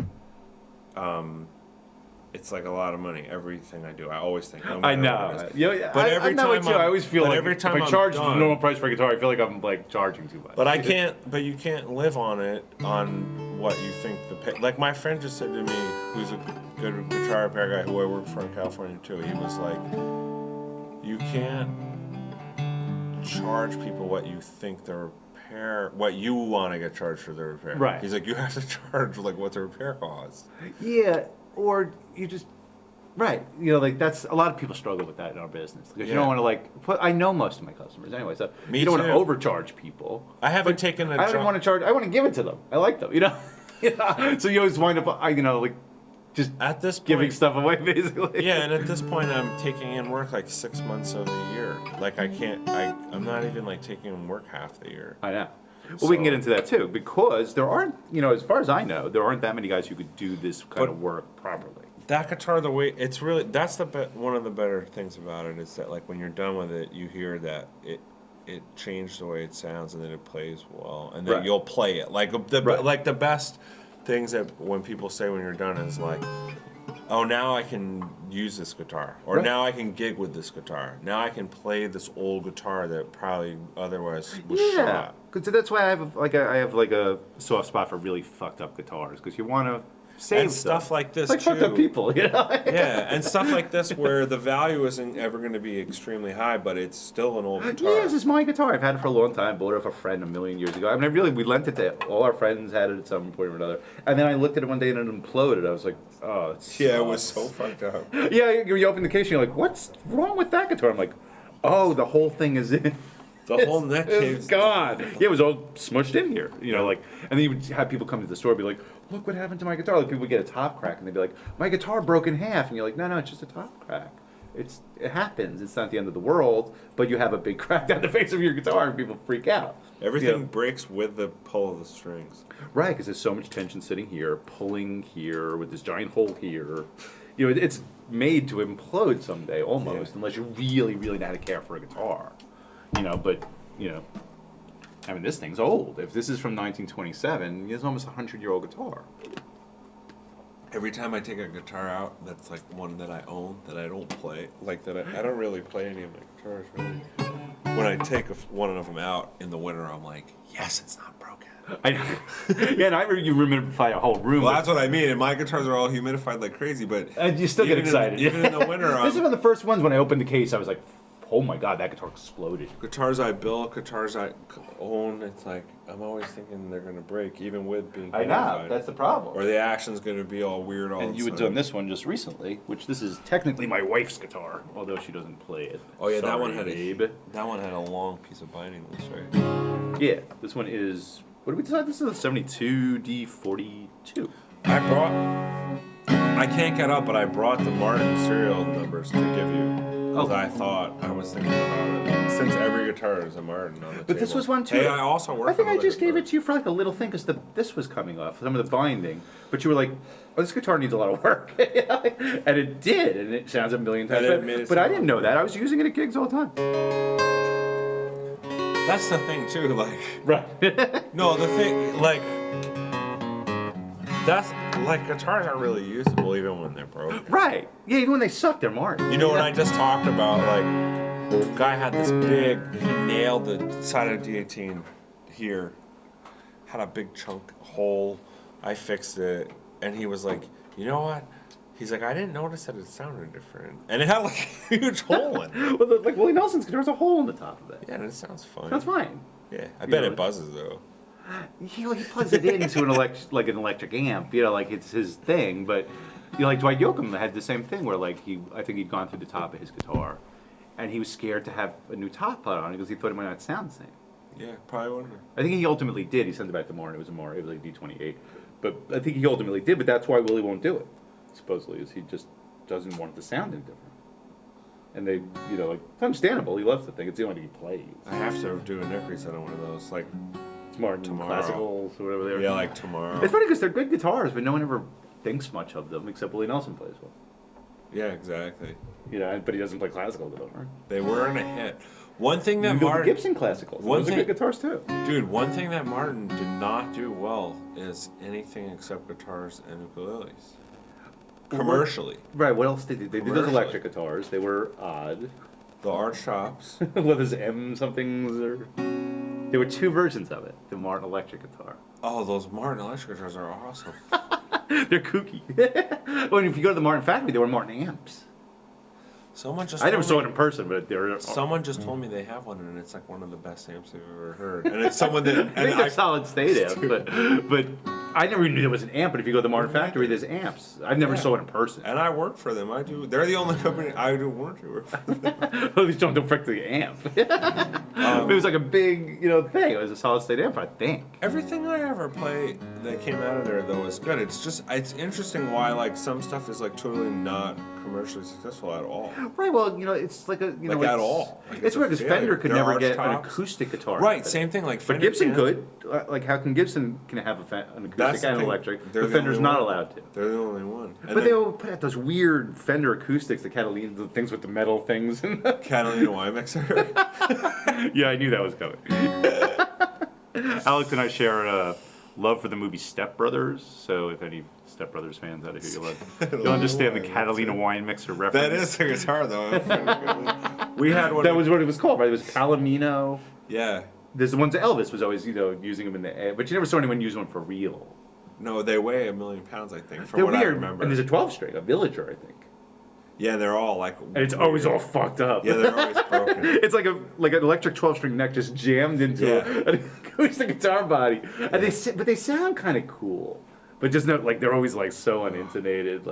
it's like a lot of money. Everything I do, I always think. No I matter what know. it is. Yeah, But I know it too. I always feel like every time if I I'm charge the done- normal price for a guitar, I feel like I'm like charging too much. But I can't. But you can't live on it on what you think the pay. Like my friend just said to me, who's a good guitar repair guy who I work for in California too. He was like, you can't charge people what you think the repair, what you want to get charged for the repair. Right. He's like, you have to charge like what the repair costs. Yeah, or you just right. You know, like that's a lot of people struggle with that in our business because you don't want to like put. I know most of my customers anyway, so Me you don't want too. to overcharge people. I haven't taken a I don't want to charge. I want to give it to them. I like them. You know. Yeah. So you always wind up, you know, like just At this point, giving stuff away, basically. yeah, and at this point, I'm taking in work like 6 months of the year. Like I can't. I'm not even like taking in work half the year. I know. Well, we can So- get into that too because there aren't, you know, as far as I know, there aren't that many guys who could do this kind of work properly. That guitar, the way it's really, that's one of the better things about it is that like when you're done with it, you hear that it changed the way it sounds and then it plays well, and then Right. you'll play it like Right. like the best things that when people say when you're done is like, oh, now I can use this guitar, or Right. now I can gig with this guitar, now I can play this old guitar that probably otherwise was Yeah, shot. because that's why I have like a soft spot for really fucked up guitars because you want to save And stuff like this like fucked up too. people, you know. Yeah, and stuff like this where the value isn't ever going to be extremely high, but it's still an old guitar. Yeah, this is my guitar. I've had it for a long time. Bought it off a friend a million years ago. I mean, we lent it to all our friends. Had it at some point or another. And then I looked at it one day and it imploded. I was like, oh, it's Yeah, it was so fucked up. Yeah, you open the case and you're like, what's wrong with that guitar? I'm like, oh, the whole thing is in. The whole neck It's cave's gone. Yeah, it was all smushed in here. You know, like, and then you would have people come to the store and be like, look what happened to my guitar. Like people would get a top crack and they'd be like, my guitar broke in half. And you're like, no, it's just a top crack. It happens. It's not the end of the world, but you have a big crack down the face of your guitar and people freak out. Everything You know? breaks with the pull of the strings. Right, because there's so much tension sitting here, pulling here, with this giant hole here. You know, it's made to implode someday almost, Yeah. unless you really, really know how to care for a guitar. You know, but, you know, I mean, this thing's old. If this is from 1927, it's almost a 100-year-old guitar. Every time I take a guitar out, that's like one that I own that I don't play. Like that I don't really play any of my guitars really. When I take one of them out in the winter, I'm like, yes, it's not broken. I know. Yeah, and I remember you humidify a whole room. Well, that's what I mean. And my guitars are all humidified like crazy, but And you still get even excited. even in the winter, This is one of the first ones when I opened the case, I was like, oh my God, that guitar exploded. guitars I build, guitars I own, it's like I'm always thinking they're gonna break, even with being humidified. That's the problem. Or the action's gonna be all weird all And of a you had sudden. done this one just recently, which this is technically my wife's guitar, although she doesn't play it. Oh yeah, that Sorry, one had babe. that one had a long piece of binding. That's right. Yeah, this one is. What did we decide? This is a 72 D42. I can't get up, but I brought the Martin serial numbers to give you. Because I was thinking about it. Since every guitar is a Martin on the But this table. was one too. Hey, I also work I think on I other just gave it guitars. to you for like a little thing because this was coming off some of the binding. But you were like, "Oh, this guitar needs a lot of work," and it did, and it sounds a million times And it better. made it But I sound didn't know that. I was using it at gigs all the time. That's the thing too, like Right. no, the thing like that's like guitars aren't really usable even when they're broken. Right. Yeah, even when they suck, they're Martin. You know what I just talked about? Like, the guy had this big, he nailed the side of D18 here, had a big chunk hole. I fixed it, and he was like, you know what? He's like, I didn't notice that it sounded different. And it had like a huge hole in it. Well, like Willie Nelson's guitar has a hole in the top of it. Yeah, and it sounds fine. That's fine. Yeah, I bet know, it buzzes though. He plugs it into an electric amp, you know, like it's his thing. But you know, like Dwight Yoakam had the same thing where like I think he'd gone through the top of his guitar, and he was scared to have a new top put on because he thought it might not sound the same. Yeah, probably wouldn't. I think he ultimately did. He sent it back to Martin. It was like D28, but I think he ultimately did. But that's why Willie won't do it. Supposedly, is he just doesn't want it to sound any different. And they, you know, like it's understandable. He loves the thing. It's the only thing he plays. I have to do a neck reset on one of those, like It's Martin tomorrow. Classicals or whatever they are. yeah, like tomorrow. It's funny because they're good guitars, but no one ever thinks much of them except Willie Nelson plays one. Yeah, exactly. You know, but he doesn't play classical guitar. They weren't a hit. One thing that You know, the Martin, Gibson classicals. One Those are thing- good guitars too. dude, one thing that Martin did not do well is anything except guitars and ukuleles. commercially. Right, what else did they did? Those Commercially. electric guitars. They were odd. The arch tops. What is M somethings or... There were 2 versions of it, the Martin electric guitar. Oh, those Martin electric guitars are awesome. They're kooky. Well, if you go to the Martin factory, they were Martin amps. Someone just I never told saw me- it in person, but they're... Someone just told me they have one, and it's like one of the best amps I've ever heard. And it's someone that... I And think they're solid state amps, but I never even knew there was an amp, but if you go to the Martin factory, there's amps. I've never saw it in person. and I work for them. I do. They're the only company I do want to work for them. At least don't affect the amp. It was like a big, thing. It was a solid state amp, I think. Everything I ever play that came out of there, though, is good. It's interesting why, like, some stuff is, like, totally not commercially successful at all. Right, well, it's like a, Like, at all. Like, It's a weird because failure. Fender could Their never arch get an tops. acoustic guitar. Right, same thing, like But Fender Gibson can't- could. Like, how can Gibson can have an acoustic That's the and an thing. electric, They're but the Fender's only not one. allowed to. They're the only one. And But they will put out those weird Fender acoustics, the Catalina, the things with the metal things. Catalina wine mixer. Yeah, I knew that was coming. Alex and I share a love for the movie Step Brothers. So if any Step Brothers fans out of here, you'll understand the Catalina wine mixer reference. That is a guitar, though. We had one. That was what it was called, right? It was Palomino. Yeah. There's the ones that Elvis was always, using them in the air, but you never saw anyone use one for real. No, they weigh 1,000,000 pounds, I think, from They're what I weird. remember. And there's a 12-string, a Villager, I think. Yeah, they're all like. And it's always all fucked up. Yeah, they're always broken. It's like an electric 12-string neck just jammed into an acoustic guitar body, and they sound kind of cool, but just not like they're always like so unintonated.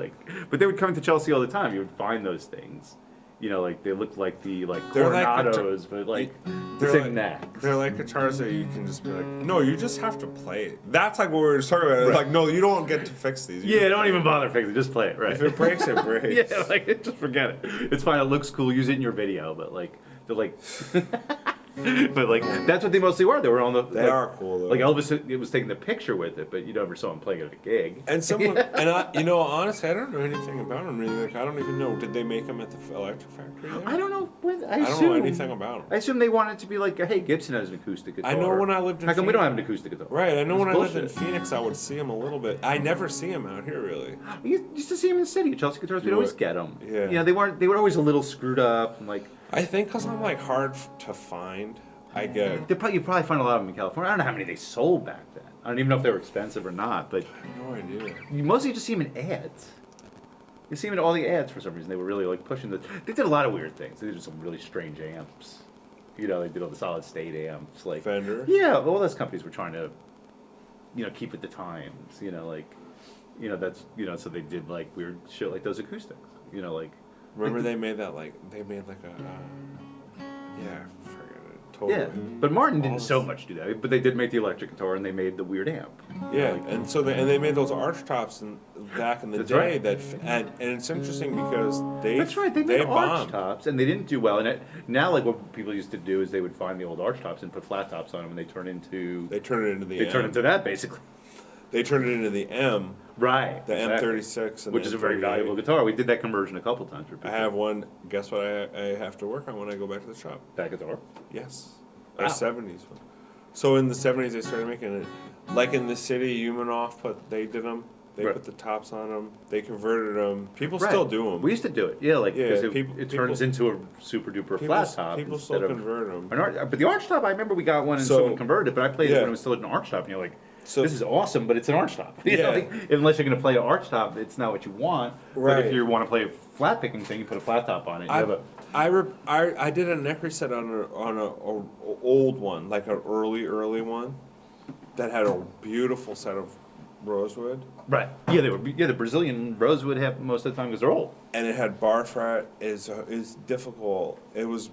But they would come to Chelsea all the time. You would find those things, like they looked like the They're like Coronados, but like the They're same like, neck. They're like guitars that you can just be like, no, you just have to play it. That's like what we were just talking about. Like, no, you don't get to fix these. You Yeah, don't even bother fixing it. Just play it, right? If it breaks, it breaks. Yeah, just forget it. It's fine. It looks cool. Use it in your video, but they're like, but that's what they mostly were. They were on the. They are cool though. Like Elvis, it was taking the picture with it, but you never saw him playing it at a gig. And someone, honestly, I don't know anything about them really. Like, I don't even know. Did they make them at the electric factory? There? I don't know. I don't know anything about them. I assume they wanted to be like, hey, Gibson has an acoustic guitar. I know when I lived in How come we Phoenix- don't have an acoustic guitar? Right, I know when I lived in bullshit. Phoenix, I would see them a little bit. I never see them out here really. We used to see them in the city. Chelsea guitars, we'd You always would- get them. yeah. They were always a little screwed up and like. I think because I'm like hard to find. I get. You probably find a lot of them in California. I don't know how many they sold back then. I don't even know if they were expensive or not, but I have no idea. you mostly just see them in ads. You see them in all the ads for some reason. They were really like pushing They did a lot of weird things. They did some really strange amps. They did all the solid state amps, like Fender? Yeah, all those companies were trying to, keep with the times. So they did like weird shit like those acoustics. Remember they made that like a yeah, forget it totally. Yeah, but Martin All didn't this- so much do that. But they did make the electric guitar, and they made the weird amp. Yeah, and so they made those arch tops back in the That's day right. and it's interesting because That's right. They made arch bombed. tops, and they didn't do well. And now, like what people used to do is they would find the old arch tops and put flat tops on them, and they turn into They turned it into the they M. turn into that basically. They turned it into the M, Right. the exactly. M36, and Which the is a very M38. valuable guitar. We did that conversion a couple times for people. I have one. Guess what? I have to work on when I go back to the shop. that guitar. Yes, Wow. a '70s one. So in the '70s, they started making it. Like in the city, Umanoff they did them. They Right. put the tops on them. They converted them. People Right. still do them. We used to do it. Yeah, like Yeah, because people- it turns into a super duper flat top People instead still of convert them. but the arch top. I remember we got one and So- someone converted it, but I played it yeah. when it was still an arch top, and you're like. So- This is awesome, but it's an arch top. Yeah. Unless you're going to play an arch top, it's not what you want. But Right. if you want to play a flat picking thing, you put a flat top on it. You have a, I did a neck reset on a old one, like an early one, that had a beautiful set of rosewood, right. Yeah, the Brazilian rosewood have most of the time because they're old. and it had bar fret. Is difficult. It was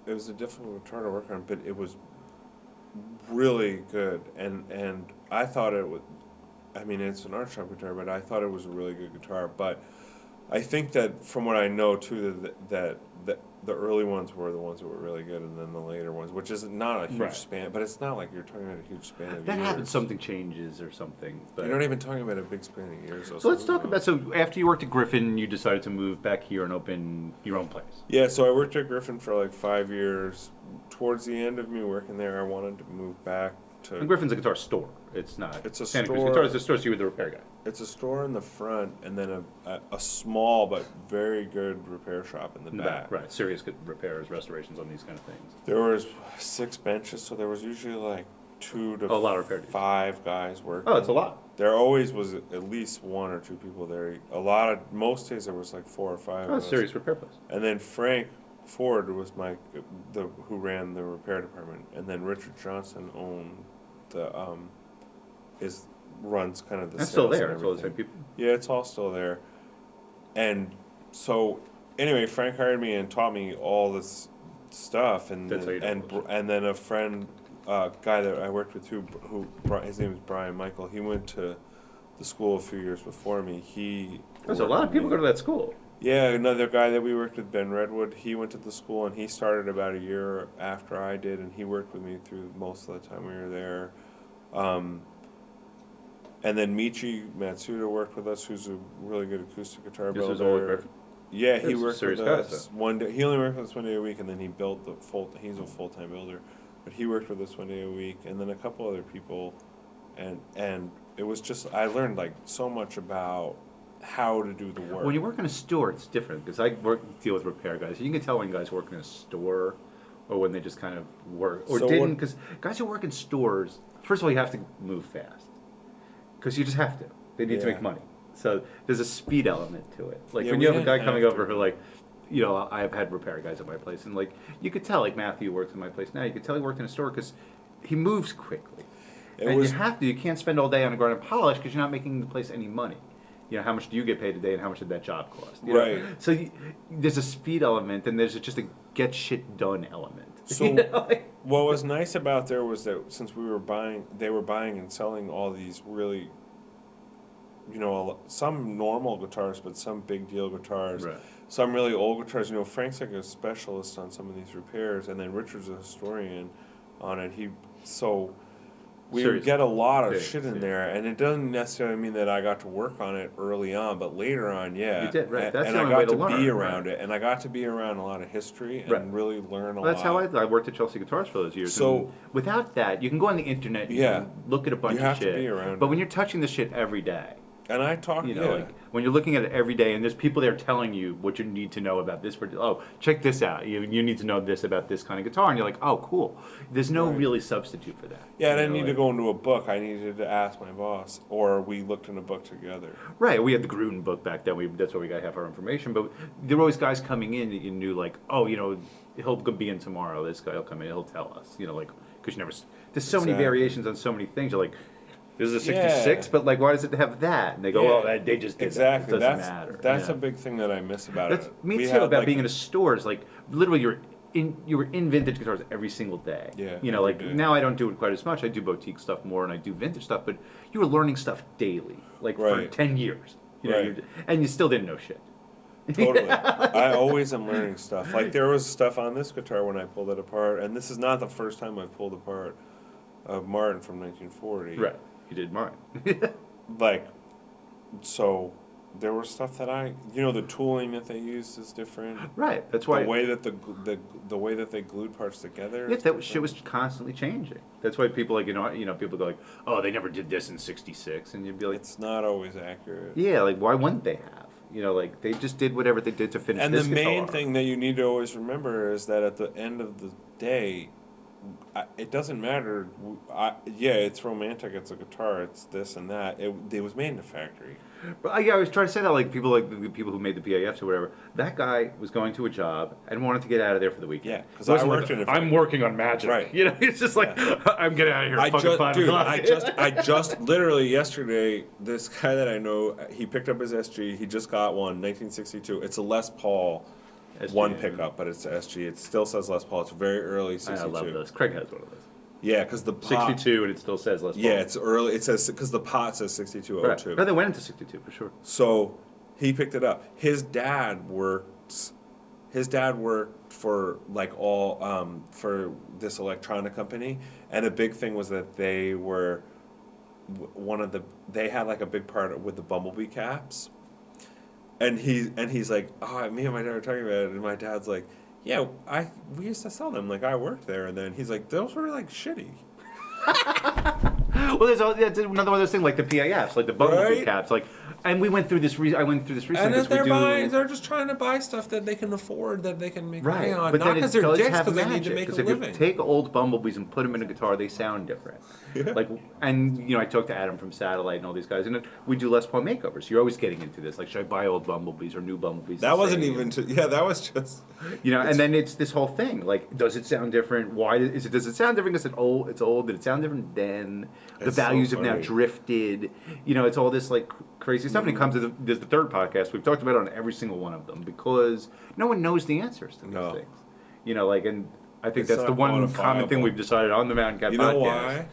a difficult guitar to work on, but it was really good, and I thought it would. I mean, it's an arch top guitar, but I thought it was a really good guitar. But I think that from what I know too, that the early ones were the ones that were really good, and then the later ones, which is not a huge Right. span, but it's not like you're talking about a huge span of That years. happens. Something changes or something. But. You're not even talking about a big span of years. So let's talk about. So after you worked at Griffin, you decided to move back here and open your own place. Yeah, so I worked at Griffin for like 5 years. Towards the end of me working there, I wanted to move back. And Griffin's a guitar store. It's not. It's a Santa Cruz store. Guitar is a store, so you're the repair guy. It's a store in the front, and then a small but very good repair shop in the back. Right, serious good repairs, restorations on these kind of things. There was 6 benches, so there was usually like 2 to a lot of repair duties. 5 guys working. Oh, it's a lot. There always was at least 1 or 2 people there. Most days there was like 4 or 5. Oh, serious repair place. And then Frank Ford was who ran the repair department, and then Richard Johnson owned the runs kind of the. That's still there. It's all the same people. Yeah, it's all still there. And so anyway, Frank hired me and taught me all this stuff, and then a friend, guy that I worked with who his name is Brian Michael. He went to the school a few years before me. There's a lot of people go to that school. Yeah, another guy that we worked with, Ben Redwood, he went to the school, and he started about a year after I did, and he worked with me through most of the time we were there. And then Michi Matsuda worked with us, who's a really good acoustic guitar builder. This was all perfect. Yeah, he worked with us guys, one day. He only worked with us 1 day a week, and then he built he's a full-time builder. But he worked with us 1 day a week, and then a couple other people, and it was just, I learned like so much about how to do the work. When you work in a store, it's different, because I deal with repair guys. You can tell when guys work in a store or when they just kind of work, or didn't, because guys who work in stores, first of all, you have to move fast, because you just have to. They need to make money. So there's a speed element to it. Like when you have a guy coming over who like, I've had repair guys at my place, and like you could tell, like Matthew works in my place now, you could tell he worked in a store because he moves quickly. You can't spend all day on a garden polish because you're not making the place any money. How much do you get paid a day, and how much did that job cost? Right. So there's a speed element, and there's just a get shit done element. So what was nice about there was that since they were buying and selling all these really, some normal guitars, but some big deal guitars, right. Some really old guitars. Frank's like a specialist on some of these repairs, and then Richard's a historian on it. We would get a lot of shit in there, and it doesn't necessarily mean that I got to work on it early on, but later on, yeah. You did, right. That's and the I only way got to to learn, be around it, and I got to be around a lot of history and really learn a lot. That's how I worked at Chelsea Guitars for those years. So and without that, you can go on the internet, you can look at a bunch of shit. You have to be around but when you're touching the shit every day, and I talk, like when you're looking at it every day, and there's people there telling you what you need to know about this. Check this out. You need to know this about this kind of guitar, and you're like, oh, cool. There's no really substitute for that. Yeah, I didn't need to go into a book. I needed to ask my boss, or we looked in a book together. Right. We had the Gruden book back then. That's where we got half our information. But there were always guys coming in that you knew, like, oh, he'll be in tomorrow. This guy will come in. He'll tell us. Because you never. There's so many variations on so many things. You're like. This is a 66, but like, why does it have that? And they go, well, they just did exactly. That. It doesn't matter. That's a big thing that I miss about it. Me too. About being in a store is like literally you were in vintage guitars every single day. Yeah. Now I don't do it quite as much. I do boutique stuff more, and I do vintage stuff. But you were learning stuff daily, like for 10 years. And you still didn't know shit. Totally. I always am learning stuff. Like there was stuff on this guitar when I pulled it apart, and this is not the first time I've pulled apart a Martin from 1940. Right. You did mine. So there was stuff that the tooling that they used is different. Right. That's why the way that the way that they glued parts together. Yeah, that shit was constantly changing. That's why people people go like, oh, they never did this in '66, and you'd be like, it's not always accurate. Yeah, like why wouldn't they have? They just did whatever they did to finish. And this the main guitar. thing that you need to always remember is that at the end of the day. It doesn't matter. It's romantic. It's a guitar. It's this and that. It was made in a factory. But I was trying to say that like the people who made the PAFs or whatever. That guy was going to a job and wanted to get out of there for the weekend. Yeah, because I worked in it. I'm working on magic. Right. It's just like I'm getting out of here. I just literally yesterday. This guy that I know, he picked up his SG. He just got one, 1962. It's a Les Paul. SG, one pickup, but it's SG. It still says Les Paul. It's very early 62. I love those. Craig has one of those. Yeah, because the pot, 62 and it still says Les Paul. Yeah, it's early. It says because the pot says 6202. Right. No, they went into 62 for sure. So he picked it up. His dad worked for like all for this electronic company, and a big thing was that they were they had like a big part with the Bumblebee caps. And he's like, oh, me and my dad were talking about it, and my dad's like, yeah, we used to sell them. Like I worked there, and then he's like, those were like shitty. Well, that's another one of those things like the PAFs, like the bumblebee Right? caps, like. And we went through this. I went through this recently. And if 'cause they're just trying to buy stuff that they can afford, that they can make money right, on. but Not then because it they're does dicks, have because they need to magic. make a Because if living. you take old bumblebees and put them in a guitar, they sound different. Yeah. Like, and I talked to Adam from Satellite and all these guys, and we do Les Paul makeovers. You're always getting into this. Like, should I buy old bumblebees or new bumblebees? That wasn't even. That was just. And then it's this whole thing. Like, does it sound different? Why is it? Does it sound different? Because it's old. Did it sound different then? The It's so values have now funny. drifted. It's all this like crazy stuff. And it comes to there's the third podcast. We've talked about it on every single one of them because no one knows the answers to these No. things. And I think It's that's the not one common thing quantifiable. we've decided on the Mountain Cat You podcast. know why?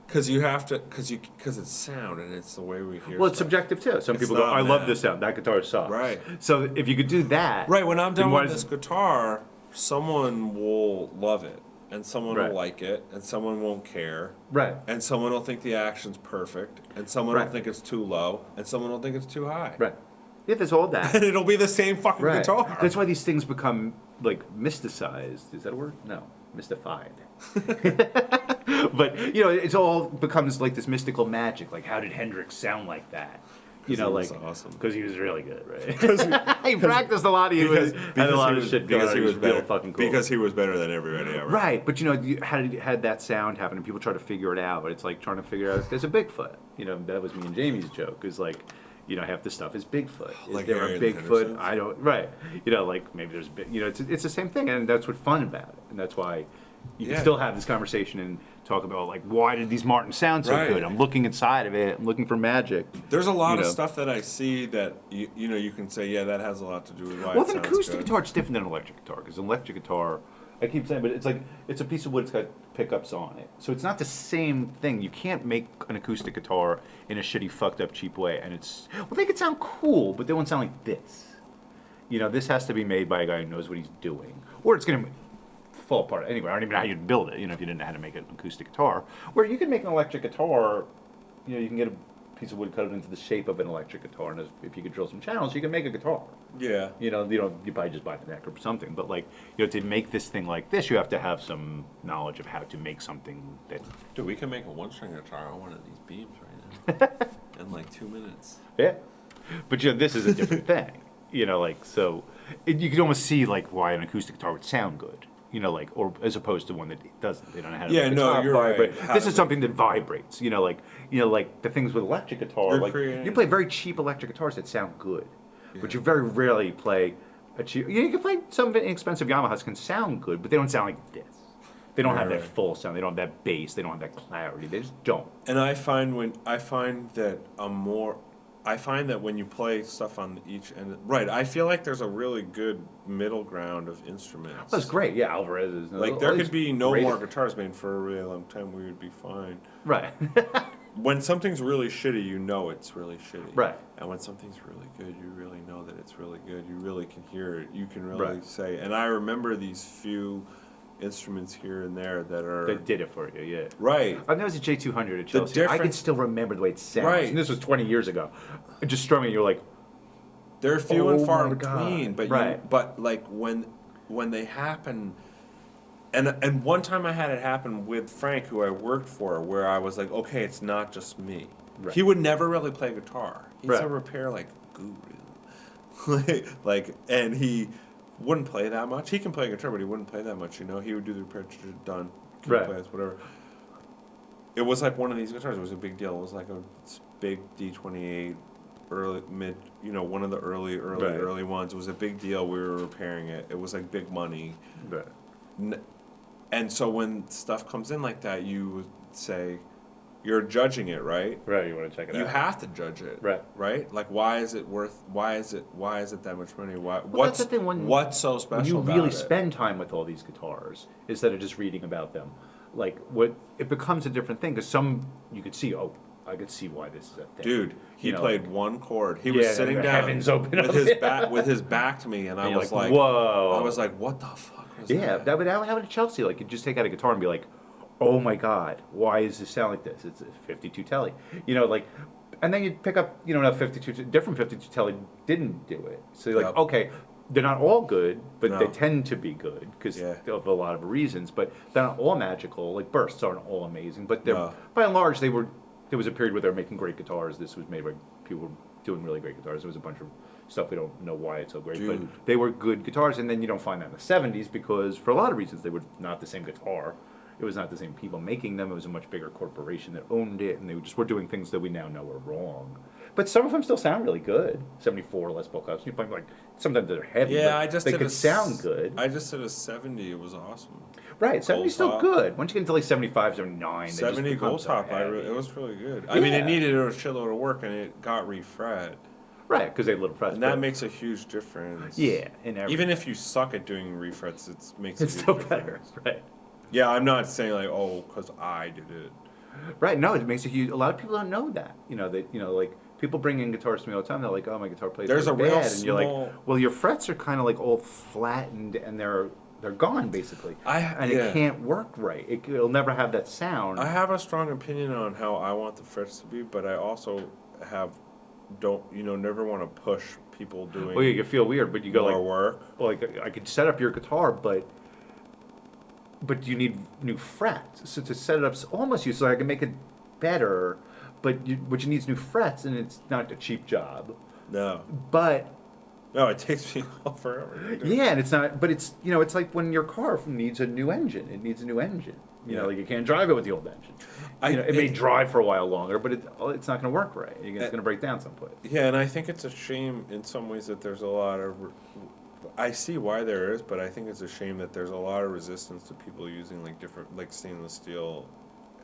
Because you have to. Because it's sound and it's the way we hear. Well, it's stuff. subjective too. Some It's people go, not, "I love man. this sound. That guitar sucks." Right. So if you could do that, Right. When I'm then done why with does- this guitar, someone will love it, and someone Right. will like it, and someone won't care. right, And someone will think the action's perfect, and someone Right. will think it's too low, and someone will think it's too high. right. If there's all that, And it'll be the same fucking right. guitar. That's why these things become like mysticized. Is that a word? No, mystified. But it's all becomes like this mystical magic. Like, how did Hendrix sound like that? he was like awesome. because he was really good, right? He practiced a lot. He had a lot of shit going on. he was real better. fucking cool. Because he was better than everybody ever. Right, but you had that sound happen, and people try to figure it out. But it's like trying to figure out if there's a Bigfoot. That was me and Jamie's joke. Is like, half the stuff is Bigfoot. Is Like there a Harry and the Bigfoot? Hendersons? I don't. Right. Like maybe there's. It's the same thing, and that's what's fun about it, and that's why you can Yeah. still have this conversation and talk about like why did these Martins sound so Right. good? I'm looking inside of it. I'm looking for magic. There's a lot You of know. stuff that I see that you can say, yeah, that has a lot to do with why Well, it with an sounds acoustic good. guitar, it's different than an electric guitar because an electric guitar, I keep saying, but it's like it's a piece of wood. It's got pickups on it, so it's not the same thing. You can't make an acoustic guitar in a shitty, fucked up, cheap way, and they could sound cool, but they won't sound like this. This has to be made by a guy who knows what he's doing, or it's gonna fall apart anyway. I don't even know how you'd build it. If you didn't know how to make an acoustic guitar, where you can make an electric guitar, you can get a piece of wood cut it into the shape of an electric guitar, and if you could drill some channels, you can make a guitar. Yeah. You probably just buy the neck or something. But to make this thing like this, you have to have some knowledge of how to make something that. Dude, we can make a one-string guitar on one of these beams right now. In like 2 minutes. Yeah. But this is a different thing. So you could almost see why an acoustic guitar would sound good. Or as opposed to one that doesn't. They don't know how to Yeah, make no, guitar you're vibrate. right. How This to is something that vibrates. Like the things with electric guitar. You're creating- You play very cheap electric guitars that sound good, but you very rarely play a cheap. You can play some inexpensive Yamahas can sound good, but they don't sound like this. They don't have that Right. full sound. They don't have that bass. They don't have that clarity. They just don't. And I find that when you play stuff on each end, right? I feel like there's a really good middle ground of instruments. That's great. Yeah, Alvarez is Like all there these could be no great- more guitars made for a really long time. We would be fine. Right. When something's really shitty, you know it's really shitty. Right. And when something's really good, you really know that it's really good. You really can hear it. You can really Right. say. And I remember these few instruments here and there that are That did it for you. Yeah. right. I know it was a J200 at Chelsea. I can difference- still remember the way it sounds. Right. And this was 20 years ago. Just strumming, you're like, They're few Oh and far my in between, God. but Right. but like when they happen, and one time I had it happen with Frank, who I worked for, where I was like, okay, it's not just me. Right. He would never really play guitar. He's Right. a repair guru, and he wouldn't play that much. He can play guitar, but he wouldn't play that much. He would do the repair, done, Right. plays, whatever. It was like one of these guitars. It was a big deal. It was like a big D28. One of the early ones. It was a big deal. We were repairing it. It was like big money. right. And so when stuff comes in like that, you would say, you're judging it, right? Right, you want to check it You out. have to judge it. Right. Right? Like, why is it that much money? That's the thing what's so special when you about really it? spend time with all these guitars instead of just reading about them. It becomes a different thing because you could see, I could see why this is a thing. Dude, he played one chord. He Yeah, was sitting the down heavens open with up. his back with his back to me, and I And you're was like, like, whoa. I was like, what the fuck was Yeah, that? that would happen at Chelsea. You just take out a guitar and be like, oh my God, why does this sound like this? It's a 52 Telly. And then you'd pick up, a 52, different 52 Telly didn't do it. So you're like, Yep. okay, they're not all good, but No. they tend to be good because Yeah. of a lot of reasons. But they're not all magical. Like bursts aren't all amazing, but they're No. by and large they were. There was a period where they were making great guitars. This was made by people doing really great guitars. There was a bunch of stuff we don't know why it's so great, Dude. but they were good guitars. And then you don't find that in the '70s because for a lot of reasons they were not the same guitar. It was not the same people making them. It was a much bigger corporation that owned it, and they just were doing things that we now know are wrong. But some of them still sound really good. 74 Les Paul Cups. You find like sometimes they're heavy. Yeah, but I just they did could sound good. I just did a 70. It was awesome. Right, 70 is still top. good. Once you get into like 75, 79, 70 gold top. It was really good. I mean, it Yeah. needed a shitload of work, and it got refret, Right, because they have little frets. and that but- makes a huge difference. yeah, in every, Even if you suck at doing refrets, it makes a it's huge still difference. better. Right. Yeah, I'm not saying like, oh, because I did it. Right. No, it makes a huge. A lot of people don't know that. Like people bring in guitars to me all the time. They're like, "Oh, my guitar plays There's really a real bad," and you're small- like, "Well, your frets are kind of like all flattened, and they're gone basically, and yeah. it can't work right. It'll never have that sound." I have a strong opinion on how I want the frets to be, but I also never want to push people doing Well, you can feel weird, but you go more like, work. well, like I could set up your guitar, but you need new frets. So to set it up almost so I can make it better, but what you need is new frets, and it's not a cheap job. No, But it takes me all forever. to do. yeah, and it's not. But it's it's like when your car needs a new engine. It needs a new engine. Yeah. Like you can't drive it with the old engine. It may drive for a while longer, but it's not going to work right. It's going to break down someplace. Yeah, and I think it's a shame in some ways that there's a lot of. I see why there is, but I think it's a shame that there's a lot of resistance to people using like different, like stainless steel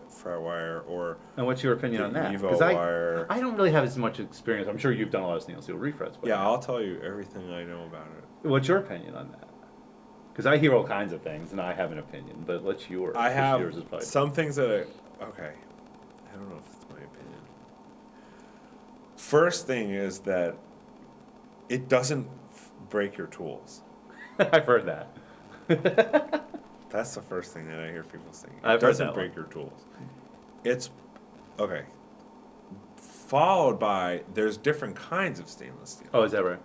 fret wire or And what's your opinion the on that? Evo wire. I don't really have as much experience. I'm sure you've done a lot of stainless steel refrets. But Yeah, I'll tell you everything I know about it. what's your opinion on that? Because I hear all kinds of things, and I have an opinion. But what's yours? I have yours is probably some things that okay. I don't know if it's my opinion. First thing is that it doesn't break your tools. I've heard that. That's the first thing that I hear people saying. It I've heard doesn't that break one. your tools. It's okay. Followed by there's different kinds of stainless steel. Oh, is that right?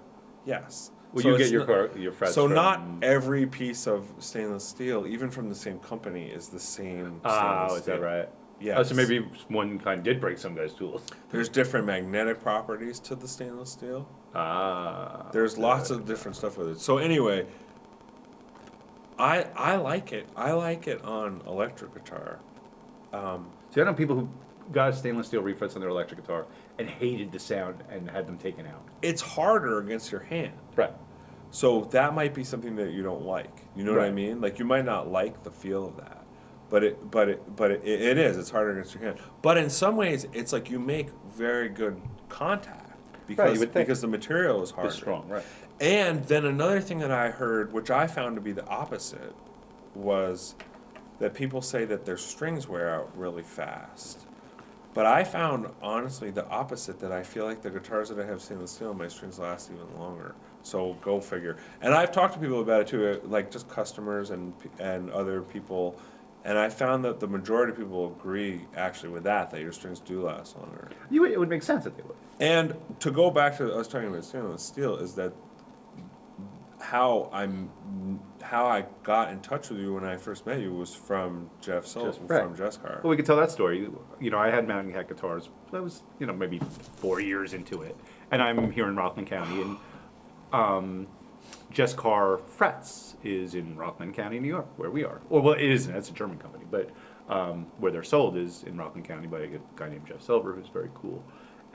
Yes. Well, So you it's get not- your frets. So from, not every piece of stainless steel, even from the same company, is the same. Stainless Oh, is that steel. right? Yes. Oh, so maybe one kind did break some guy's tools. There's different magnetic properties to the stainless steel. Ah. There's lots of different stuff with it. So anyway, I like it. I like it on electric guitar. See, I know people who got stainless steel refrets on their electric guitar and hated the sound and had them taken out. It's harder against your hand. Right. So that might be something that you don't like. You know what I Right. mean? Like you might not like the feel of that. But it is. It's harder against your hand. But in some ways, it's like you make very good contact because you would think. because the material is harder. It's strong, right? And then another thing that I heard, which I found to be the opposite, was that people say that their strings wear out really fast. But I found, honestly, the opposite, that I feel like the guitars that I have stainless steel, my strings last even longer. So go figure. And I've talked to people about it too, like just customers and other people, and I found that the majority of people agree actually with that your strings do last longer. It would make sense that they would. And to go back to, I was talking about stainless steel, is that how I got in touch with you when I first met you was from Jeff Sullivan, right. from Jesscar. Well, we could tell that story. I had Mountain Cat guitars. I was, maybe 4 years into it, and I'm here in Rockland County, and Jesscar Frets is in Rockland County, New York, where we are. Well, it isn't. It's a German company, but where they're sold is in Rockland County by a guy named Jeff Silver, who's very cool.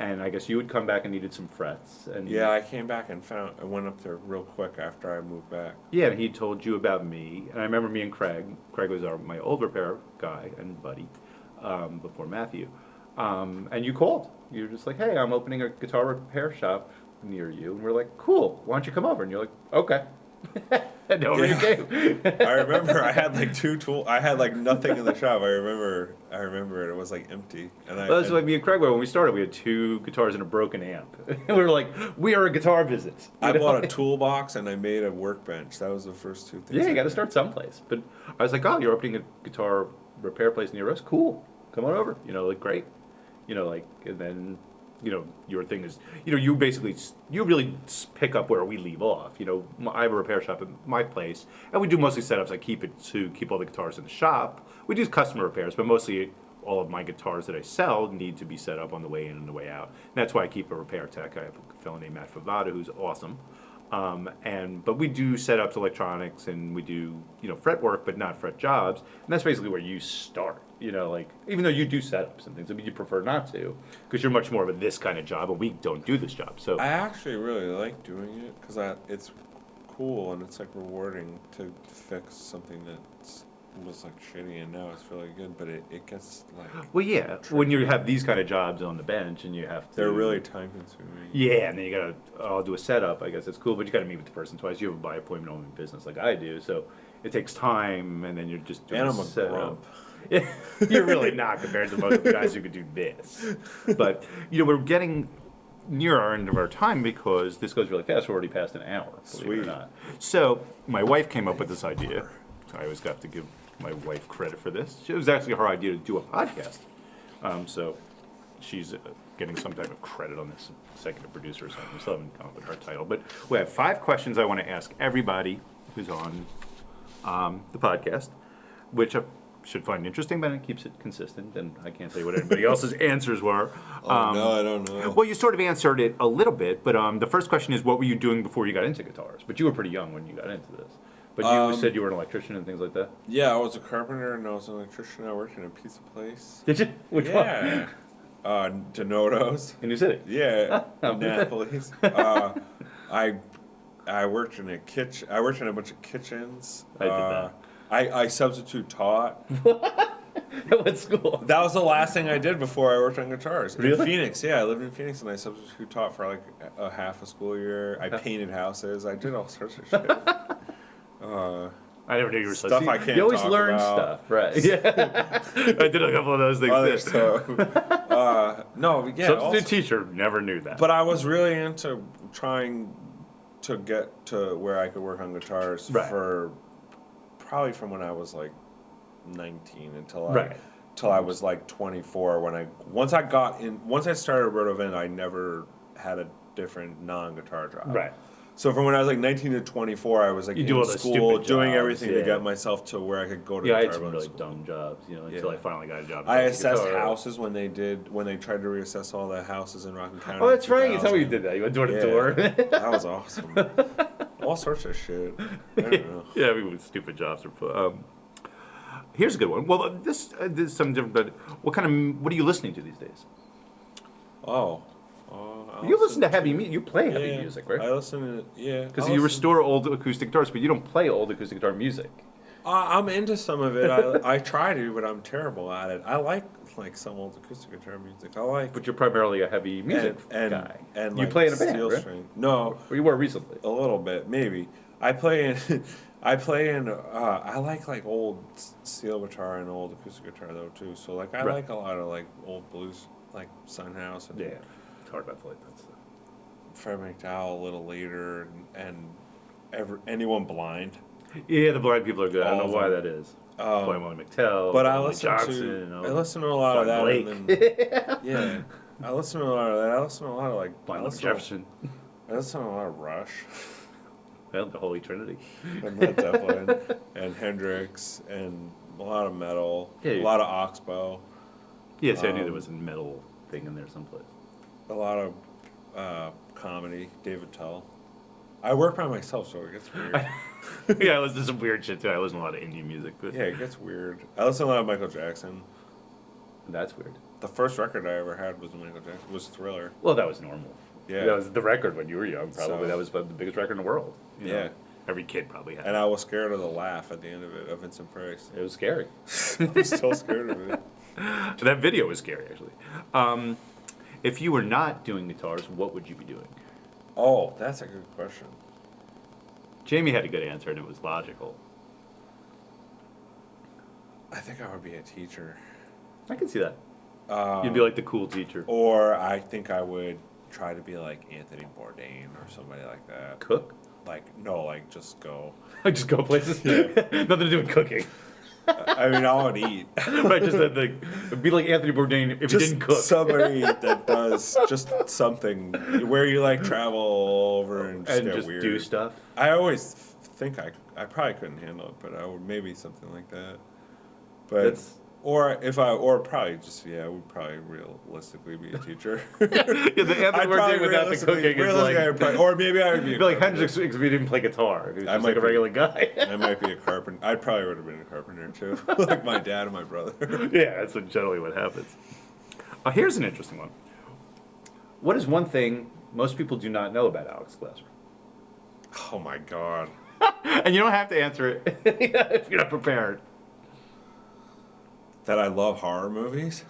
And I guess you would come back and needed some frets. And Yeah, I came back and I went up there real quick after I moved back. Yeah, and he told you about me. And I remember me and Craig. Craig was my old repair guy and buddy before Matthew. And you called. You were just like, hey, I'm opening a guitar repair shop near you. And we're like, cool, why don't you come over? And you're like, okay. And over you came. I remember I had like I had like nothing in the shop. I remember it. It was like empty. And Well, that's what me and Craig were when we started. We had 2 guitars and a broken amp. And we were like, we are a guitar business. I bought a toolbox and I made a workband. That was the first 2 things. Yeah, you got to I start someplace. But I was like, oh, you're opening a guitar repair place near us? Cool. Come on over. Great. And then your thing is, you basically, you really pick up where we leave off. I have a repair shop at my place, and we do mostly setups. I keep all the guitars in the shop. We do customer repairs, but mostly all of my guitars that I sell need to be set up on the way in and the way out. And that's why I keep a repair tech. I have a fellow named Matt Favada who's awesome. But we do setups, electronics, and we do fret work, but not fret jobs. And that's basically where you start. Even though you do setups and things, you prefer not to because you're much more of a this kind of job, and we don't do this job. So I actually really like doing it because it's cool and it's like rewarding to fix something that was like shitty and now it's really good, but it gets like when you have these kind of jobs on the bench and you have to, they're really time consuming. Yeah, and then you gotta I'll do a setup. I guess it's cool, but you gotta meet with the person twice. You have a by appointment only business like I do, so it takes time, and then you're just doing and I'm a a setup. grump. Yeah, you're really not compared to most of the guys who could do this. But we're getting near our end of our time because this goes really fast. We're already past an hour. Believe it or not. So my wife came up with this idea. I always have to give my wife credit for this. It was actually her idea to do a podcast. So she's getting some type of credit on this, executive producer or something. We still haven't come up with her title. But we have 5 questions I want to ask everybody who's on the podcast, which I should find interesting, but it keeps it consistent. And I can't tell you what anybody else's answers were. No, I don't know. Well, you sort of answered it a little bit, but the first question is, what were you doing before you got into guitars? But you were pretty young when you got into this. But you said you were an electrician and things like that? Yeah, I was a carpenter and I was an electrician. I worked in a pizza place. Did you? Which one? Donatos. In New City? Yeah, Annapolis. I worked in a kitchen. I worked in a bunch of kitchens. I did that. I substitute taught. At what school? That was the last thing I did before I worked on guitars. Really? In Phoenix, yeah. I lived in Phoenix and I substitute taught for like a half a school year. I painted houses. I did all sorts of shit. I never knew you were Stuff I can't You always talk learn about. stuff, right? Yeah. I did a couple of those things. Others, too. no, yeah. Substitute also- teacher, never knew that. But I was really into trying to get to where I could work on guitars Right. for probably from when I was like 19 until I was like 24. Once I started Rotovin, I never had a different non-guitar job. Right. So from when I was like 19 to 24, I was like You do in all the school, stupid doing jobs, everything to yeah. get myself to where I could go to Yeah, I had guitar some band really school. dumb jobs, until Yeah. I finally got a job. I playing assessed guitar. houses when they tried to reassess all the houses in Rockland County. Oh, that's in right. You told me you 2000. did that. You went door to Yeah. door. That was awesome. All sorts of shit. I don't know. Yeah, stupid jobs are fun. Here's a good one. Well, this is something different, but what are you listening to these days? You listen to heavy music. You play heavy music, right? I listen to, Because you restore old acoustic guitars, but you don't play old acoustic guitar music. I'm into some of it. I try to, but I'm terrible at it. I like some old acoustic guitar music. But you're primarily a heavy music guy. And you like play in a band, steel right? string. No. Or you were recently. A little bit, maybe. I play in. I like old steel guitar and old acoustic guitar though too. So like I like a lot of like old blues, like Sunhouse and it's hard not to like that stuff. Fred McDowell a little later and anyone blind. Yeah, the blind people are good. I don't All know of why them. that is. Blind Willie McTell, But I Willie listen Johnson, to a lot of that. Blake. And then, yeah, I listen to a lot of that. I listen to a lot of like Blind Jefferson. I listen to a lot of Rush. Well, the Holy Trinity. And Led Zeppelin and Hendrix and a lot of metal, a lot of Oxbow. Yes, I knew there was a metal thing in there someplace. A lot of comedy, David Tell. I work by myself, so it gets weird. Yeah, I listen to some weird shit too. I listen to a lot of indie music. But Yeah, it gets weird. I listen to a lot of Michael Jackson. That's weird. The first record I ever had was Michael Jackson. Was Thriller. Well, that was normal. Yeah. That was the record when you were young, probably. So- That was the biggest record in the world. You know? Yeah. Every kid probably had And it. I was scared of the laugh at the end of it, of Vincent Price. It was scary. I'm still scared of it. That video was scary, actually. If you were not doing guitars, what would you be doing? Oh, that's a good question. Jamie had a good answer, and it was logical. I think I would be a teacher. I can see that. You'd be like the cool teacher. Or I think I would try to be like Anthony Bourdain or somebody like that. Cook? Like, no, like just go. I just go places. Nothing to do with cooking. I mean, I would eat. Right, just that it'd be like Anthony Bourdain if he didn't cook. Somebody that does just something where you like travel over and just And get just weird. do stuff. I always think I probably couldn't handle it, but I would maybe something like that. But That's- or probably just I would probably realistically be a teacher. Yeah, the Anthony Bourdain without the cooking is like... or maybe I would be. It'd be like Hendrix if he didn't play guitar. He was just like a regular guy. I might be a carpenter. I probably would have been a carpenter too, like my dad and my brother. Yeah, that's generally what happens. Here's an interesting one. What is one thing most people do not know about Alex Glasser? Oh my god. And you don't have to answer it if you're not prepared. That I love horror movies?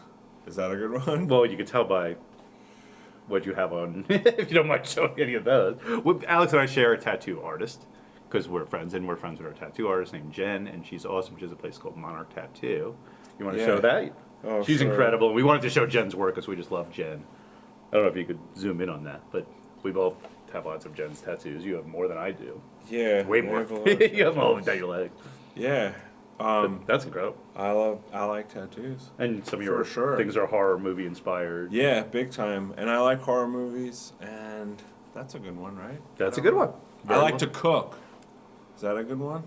Is that a good one? Well, you can tell by what you have on, if you don't mind showing any of those. Alex and I share a tattoo artist, because we're friends, and we're friends with our tattoo artist named Jen, and she's awesome. She has a place called Monarch Tattoo. You want to show that? Oh, she's sure. incredible. We wanted to show Jen's work because we just love Jen. I don't know if you could zoom in on that, but we both have lots of Jen's tattoos. You have more than I do. Yeah. Way more. You have all of them down your leg. Yeah. That's incredible. I like tattoos. And some of your For sure. things are horror movie inspired. Yeah, big time. And I like horror movies, and that's a good one, right? That's a good one. I like to cook. Is that a good one?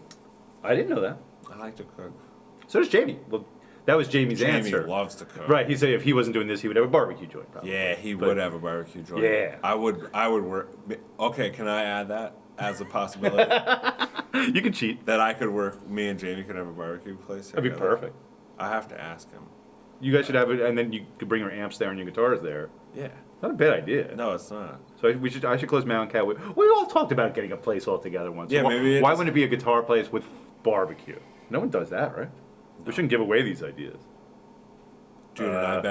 I didn't know that. I like to cook. So does Jamie. Well, that was Jamie's Jamie answer. loves to cook. Right. He said if he wasn't doing this, he would have a barbecue joint. Probably. Yeah, he would have a barbecue joint. Yeah. I would work. Okay, can I add that as a possibility? You can cheat. That I could work, me and Jamie could have a barbecue place. That'd be together. perfect. I have to ask him. You guys should have it, and then you could bring your amps there and your guitars there. Yeah. Not a bad idea. No, it's not. So I should close Mountain Cat. We all talked about getting a place all together once. Yeah, So maybe why wouldn't it be a guitar place with barbecue? No one does that, right? We shouldn't give away these ideas. Dude, and I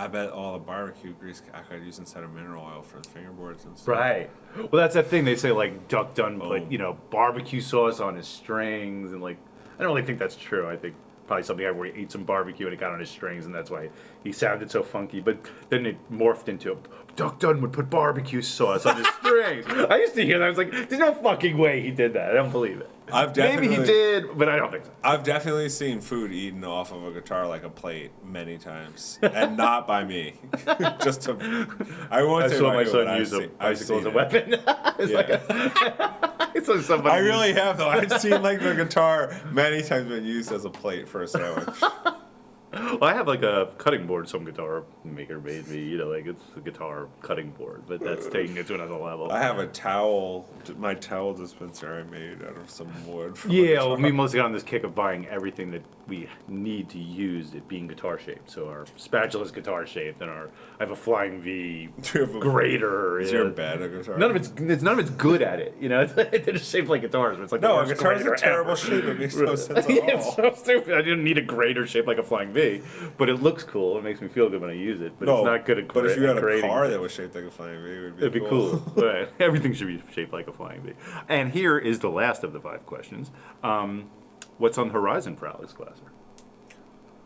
bet all the barbecue grease I could use instead of mineral oil for the fingerboards and stuff. Right. Well, that's that thing they say, like, Duck Dunn put, Boom. barbecue sauce on his strings, and, like, I don't really think that's true. I think probably something where he ate some barbecue and it got on his strings, and that's why he sounded so funky. But then it morphed into, Duck Dunn would put barbecue sauce on his strings. I used to hear that. I was like, there's no fucking way he did that. I don't believe it. Maybe he did, but I don't think so. I've definitely seen food eaten off of a guitar like a plate many times, and not by me. Just to, I won't I say saw by my you, but son I've use a seen- I've bicycle as seen a it. weapon. It's Yeah. so somebody I really have though. I've seen like the guitar many times been used as a plate for a sandwich. Well, I have like a cutting board some guitar maker made me, like it's a guitar cutting board, but that's taking it to another level. I have a towel, my towel dispenser I made out of some wood. From a Yeah, guitar. well, we mostly got on this kick of buying everything that we need to use it being guitar shaped. So our spatula's guitar shaped, and I have a Flying V Do you have a- grater. Is your bed a guitar? None of it's good at it. They're just shaped like guitars. But it's like No, the a worst guitar's a grater terrible ever. shape. It makes no sense Yeah, at it's all. so stupid. I didn't need a grater shaped like a Flying V, but it looks cool. It makes me feel good when I use it. But it's not good at but if you had a creating car things. that was shaped like a Flying V, it would be It'd be cool. Right. Everything should be shaped like a Flying V. And here is the last of the 5 questions. What's on the horizon for Alex Glasser?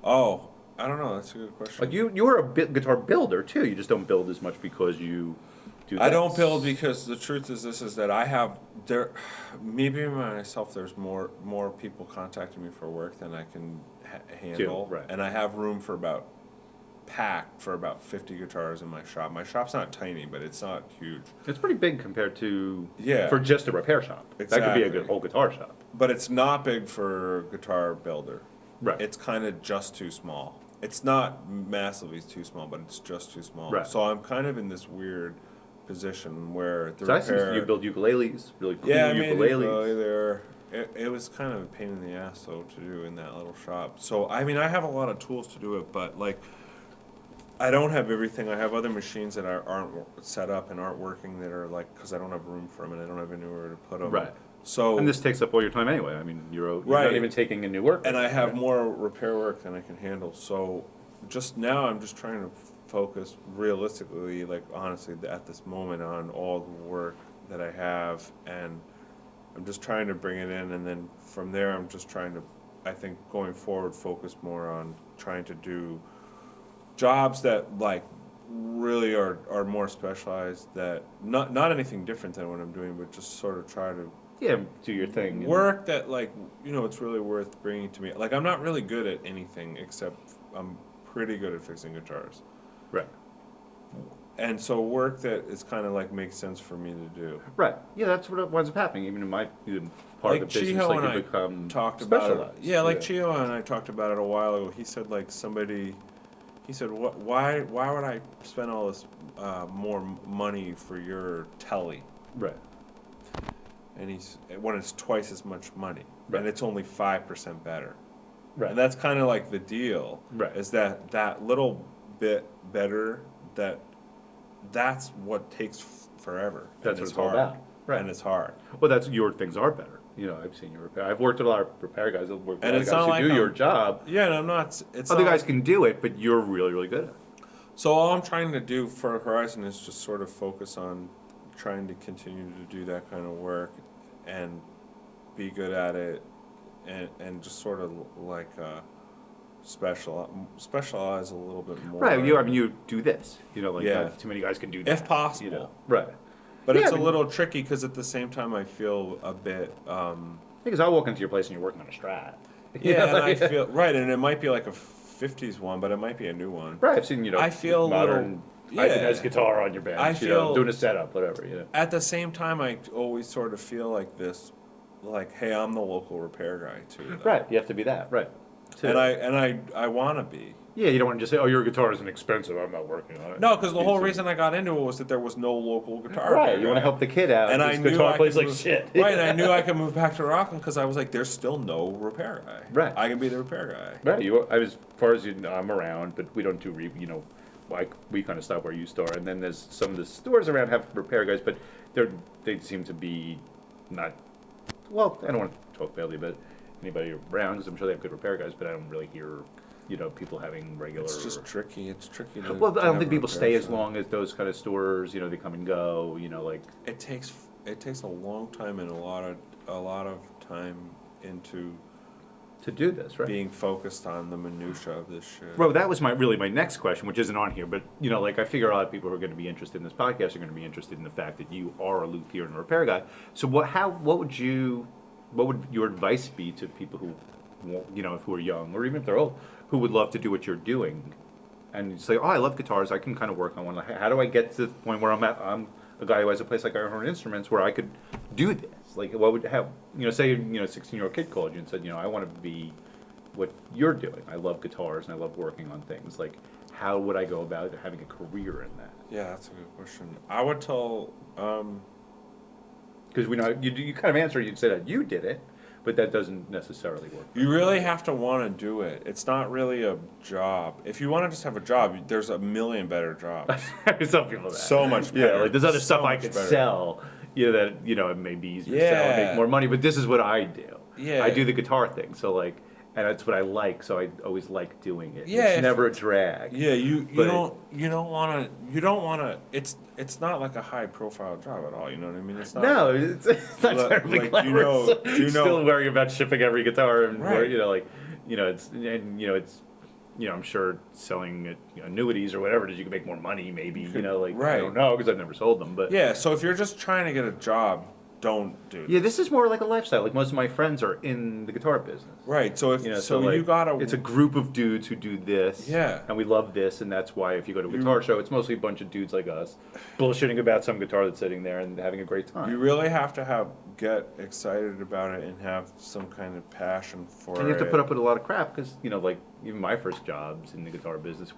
Oh, I don't know. That's a good question. Like you're a guitar builder too. You just don't build as much because you do. I don't this. build because the truth is this: is that I have there, me being myself. There's more people contacting me for work than I can handle, right. and I have room for about 50 guitars in my shop. My shop's not tiny, but it's not huge. It's pretty big compared to Yeah. for just a repair shop. That could be a Exactly. whole guitar shop. But it's not big for guitar builder. Right. It's kind of just too small. It's not massively too small, but it's just too small. Right. So I'm kind of in this weird position where the So I see repair. you build ukuleles, really cool Yeah, I made ukuleles. ukulele there. It was kind of a pain in the ass though to do in that little shop. So I mean, I have a lot of tools to do it, but like, I don't have everything. I have other machines that aren't set up and aren't working that are like because I don't have room for them and I don't have anywhere to put them. Right. So And this takes up all your time anyway. I mean, you're Right. not even taking in new work. and I have right? more repair work than I can handle. So just now I'm just trying to focus realistically, like honestly, at this moment on all the work that I have, and I'm just trying to bring it in, and then from there I'm just trying to, I think going forward, focus more on trying to do jobs that like really are more specialized, that not anything different than what I'm doing, but just sort of try to Yeah, do your thing. Work that, like, it's really worth bringing to me. Like, I'm not really good at anything except I'm pretty good at fixing guitars. Right. And so work that is kind of like makes sense for me to do. Right. Yeah, that's what winds up happening. Even in my part of the business, Chiho like and you I become talked about specialized. it. Yeah, like Chiho and I talked about it a while ago. He said he said, why would I spend all this more money for your telly? Right. And when it's twice as much money, Right. and it's only 5% better. Right. And that's kind of like the deal. Right. Is that little bit better that's what takes forever. That's what it's all about. Right. And it's hard. Well, that's your things are better. I've seen your repair. I've worked with a lot of repair guys. I've worked with And a lot of it's guys not who like do your job. Yeah, and I'm not. Other guys can do it, but you're really, really good at it. So all I'm trying to do for Horizon is just sort of focus on trying to continue to do that kind of work and be good at it and just sort of like specialize a little bit more. Right. You do this. Yeah. Not too many guys can do that. If possible. Right. But it's a little tricky because at the same time I feel a bit. Because I'll walk into your place and you're working on a Strat. Yeah, and I feel right, and it might be like a '50s one, but it might be a new one. Right. I've seen I feel modern Ibanez guitar on your bench. I feel doing a setup, whatever. At the same time, I always sort of feel like this, like, hey, I'm the local repair guy too. Though. Right. You have to be that. Right. And I want to be. Yeah, you don't want to just say, "Oh, your guitar isn't expensive. I'm not working on it." No, because the whole reason I got into it was that there was no local guitar. Right, you want to help the kid out. And I knew guitar I plays could like move, shit. Right, and I knew I could move back to Rockland because I was like, there's still no repair guy. Right. I can be the repair guy. Right. As far as I'm around, but we don't do like we kind of stop where you store. And then there's some of the stores around have repair guys, but they seem to be not. Well, I don't want to talk badly about anybody around because I'm sure they have good repair guys, but I don't really hear. People having regular. It's just tricky. It's tricky. Well, I don't think people stay as long as those kind of stores. They come and go. Like it takes a long time and a lot of time into to do this, right? Being focused on the minutia of this shit. Well, that was my next question, which isn't on here, but I figure a lot of people who are going to be interested in this podcast are going to be interested in the fact that you are a luthier and a repair guy. So what would your advice be to people who who are young or even if they're old, who would love to do what you're doing, and say, "Oh, I love guitars. I can kind of work on one. How do I get to the point where I'm a guy who has a place like Ironhorse Instruments where I could do this? Like, what would have say a 16-year-old kid called you and said, I want to be what you're doing. I love guitars and I love working on things. Like, how would I go about having a career in that?" Yeah, that's a good question. I would tell. Because we know you kind of answer. You'd say that you did it. But that doesn't necessarily work. You really have to want to do it. It's not really a job. If you want to just have a job, there's a million better jobs. Some people that. So much better. Yeah, like there's other stuff I could sell. That it may be easier to sell and make more money. But this is what I do. Yeah. I do the guitar thing. So and that's what I like. So I always like doing it. Yeah. It's never a drag. Yeah. You don't want to. It's not like a high profile job at all. You know what I mean? It's not. No, it's not terribly glamorous. Still worrying about shipping every guitar and right. I'm sure selling annuities or whatever it is, you can make more money maybe. Right. I don't know because I've never sold them. But yeah. So if you're just trying to get a job, don't do this. Yeah, this is more like a lifestyle. Like most of my friends are in the guitar business. Right. So you gotta. It's a group of dudes who do this. Yeah. And we love this, and that's why if you go to a guitar show, it's mostly a bunch of dudes like us, bullshitting about some guitar that's sitting there and having a great time. You really have to get excited about it and have some kind of passion for it. And you have to put up with a lot of crap because even my first jobs in the guitar business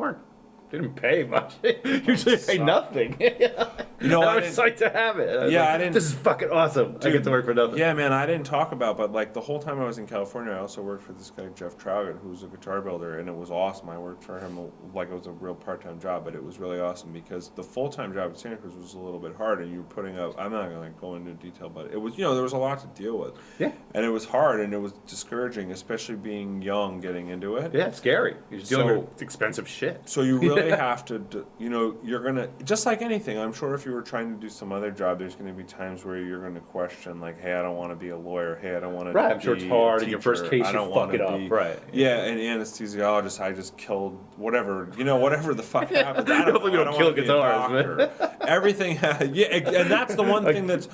didn't pay much. Usually pay nothing. I was psyched to have it. I didn't. This is fucking awesome. Dude, I get to work for nothing. Yeah, man, I didn't talk about, but the whole time I was in California, I also worked for this guy Jeff Trowgett, who's a guitar builder, and it was awesome. I worked for him like it was a real part-time job, but it was really awesome because the full-time job at Santa Cruz was a little bit hard, and you were putting up. I'm not gonna go into detail, but it was there was a lot to deal with. Yeah. And it was hard, and it was discouraging, especially being young, getting into it. Yeah, it's scary. You're dealing with expensive shit. So you really have to, you're gonna just like anything. I'm sure if you were trying to do some other job, there's going to be times where you're going to question, like, hey, I don't want to be a lawyer. Hey, I don't want to. Right, I'm sure it's hard. In your first case, you fuck it up. Right. Yeah, and anesthesiologist, I just killed whatever the fuck happened. I don't kill guitars, man. Everything has, yeah, and that's the one thing that's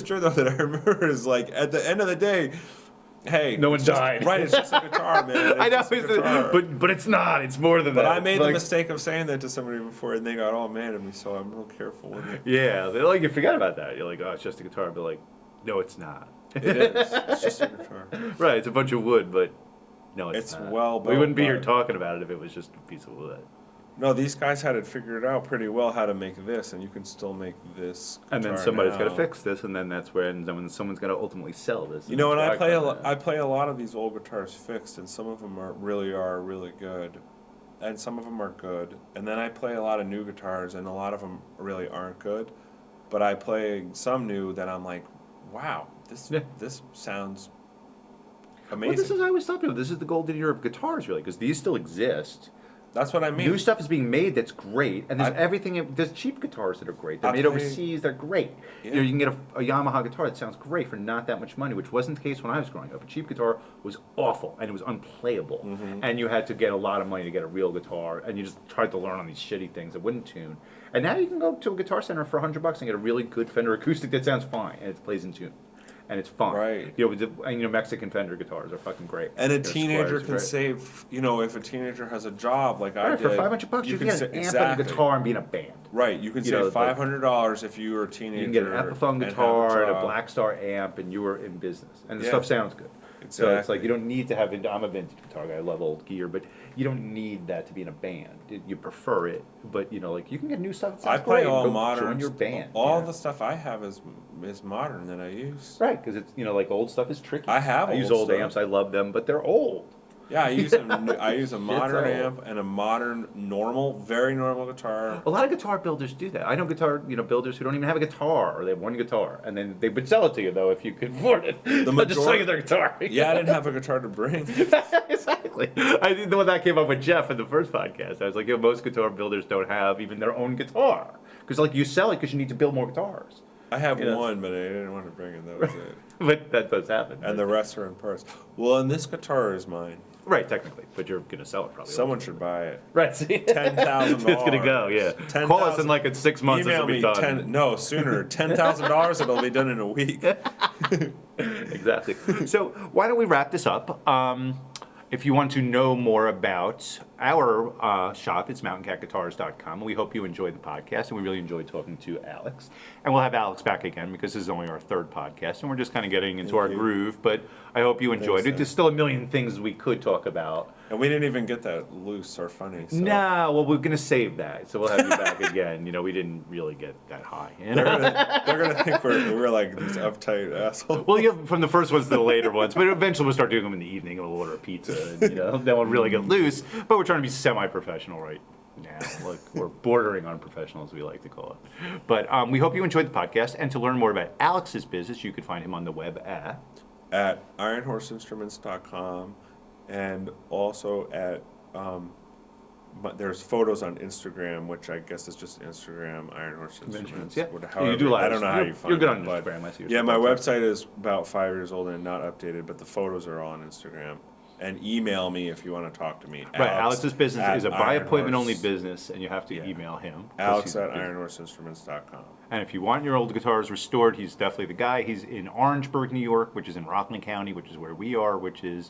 true though that I remember is like at the end of the day, hey, No one died. Right, it's just a guitar, man. It's I know, just a guitar. but it's not. It's more than But that. I made Like, the mistake of saying that to somebody before, and they got all mad at me, so I'm real careful with it. Yeah, they're like, you forget about that. You're like, oh, it's just a guitar. But like, no, it's not. It is. It's just a guitar. Right, it's a bunch of wood, but no, it's not. well We wouldn't be here built. talking about it if it was just a piece of wood. No, these guys had it figured out pretty well how to make this, and you can still make this. And then guitar somebody's now. got to fix this, and then that's when someone's got to ultimately sell this. You know, and I talk play about that. I play a lot of these old guitars fixed, and some of them are really good, and some of them are good. And then I play a lot of new guitars, and a lot of them really aren't good. But I play some new that I'm like, wow, this sounds amazing. Well, this is I always tell people this is the golden era of guitars, really, because these still exist. That's what I mean. New stuff is being made that's great, and there's everything. There's cheap guitars that are great. They're made overseas. They're great. Yeah. You know, you can get a Yamaha guitar that sounds great for not that much money, which wasn't the case when I was growing up. A cheap guitar was awful and it was unplayable, and you had to get a lot of money to get a real guitar, and you just tried to learn on these shitty things that wouldn't tune. And now you can go to a guitar center for $100 and get a really good Fender acoustic that sounds fine and it plays in tune. And it's fun. Right. You know, and Mexican Fender guitars are fucking great. And a They're teenager squares, can right? save, if a teenager has a job like I Right, did. for $500 you can get an amp and a guitar and be in a band. Right, you can save $500 if you were a teenager. You can get an Epiphone guitar and a Black Star amp, and you were in business. And the stuff sounds good. Exactly. So it's like you don't need to have. I'm a vintage guitar guy. I love old gear, but you don't need that to be in a band. You prefer it, but like you can get new stuff. That sounds I play great. all Go modern. Join your band. All the stuff I have is modern that I use. Right, because it's like old stuff is tricky. I use old old stuff. amps. I love them, but they're old. Yeah, I use a modern old. amp and a modern very normal guitar. A lot of guitar builders do that. I know guitar builders who don't even have a guitar, or they have one guitar, and then they would sell it to you though if you could afford it. They'll just sell you their guitar. Yeah, I didn't have a guitar to bring. Exactly. I think when that came up with Jeff in the first podcast, I was like, most guitar builders don't have even their own guitar because you sell it because you need to build more guitars. I have one, but I didn't want to bring it. That was it. But that does happen. And the rest are in parts. Well, and this guitar is mine. Right, technically, but you're going to sell it probably. Someone should buy it. Right, see? $10,000. It's going to go, yeah. Call us in like 6 months. Email it'll be me done. no sooner. $10,000. It'll be done in a week. Exactly. So why don't we wrap this up? If you want to know more about our shop, it's mountaincatguitars.com. We hope you enjoyed the podcast, and we really enjoyed talking to Alex. And we'll have Alex back again because this is only our third podcast, and we're just kind of getting into our groove. But I hope you enjoyed it. There's still a million things we could talk about. And we didn't even get that loose or funny. So. No, well, we're going to save that. So we'll have you back again. We didn't really get that high. They're gonna think we're like these uptight assholes. Well, from the first ones to the later ones, but eventually we'll start doing them in the evening, and we'll order a pizza, and then we'll really get loose. But we're trying to be semi-professional right now. Look, we're bordering on professional, as we like to call it. But we hope you enjoyed the podcast, and to learn more about Alex's business, you can find him on the web at ironhorseinstruments.com, and also at but there's photos on Instagram, which I guess is just Instagram, Ironhorse Instruments. Yeah. However, You do I don't know how you find You're good on it, but Instagram. I see. yeah, my website is about 5 years old and not updated, but the photos are all on Instagram. And email me if you want to talk to me. Right, Alex's business is a by appointment only Ironhorse. business, and you have to email him. Alex at ironhorseinstruments.com. And if you want your old guitars restored, he's definitely the guy. He's in Orangeburg, New York, which is in Rockland County, which is where we are, which is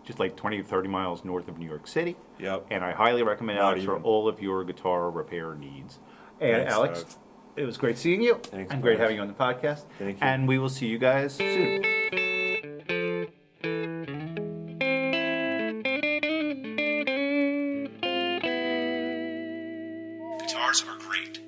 just like 20 to 30 miles north of New York City. Yep. And I highly recommend Not Alex for even. all of your guitar repair needs. And Thanks, Alex, Doug. it was great seeing you. Thanks, and great buddy. having you on the podcast. Thank you. And we will see you guys soon. Guitars are great.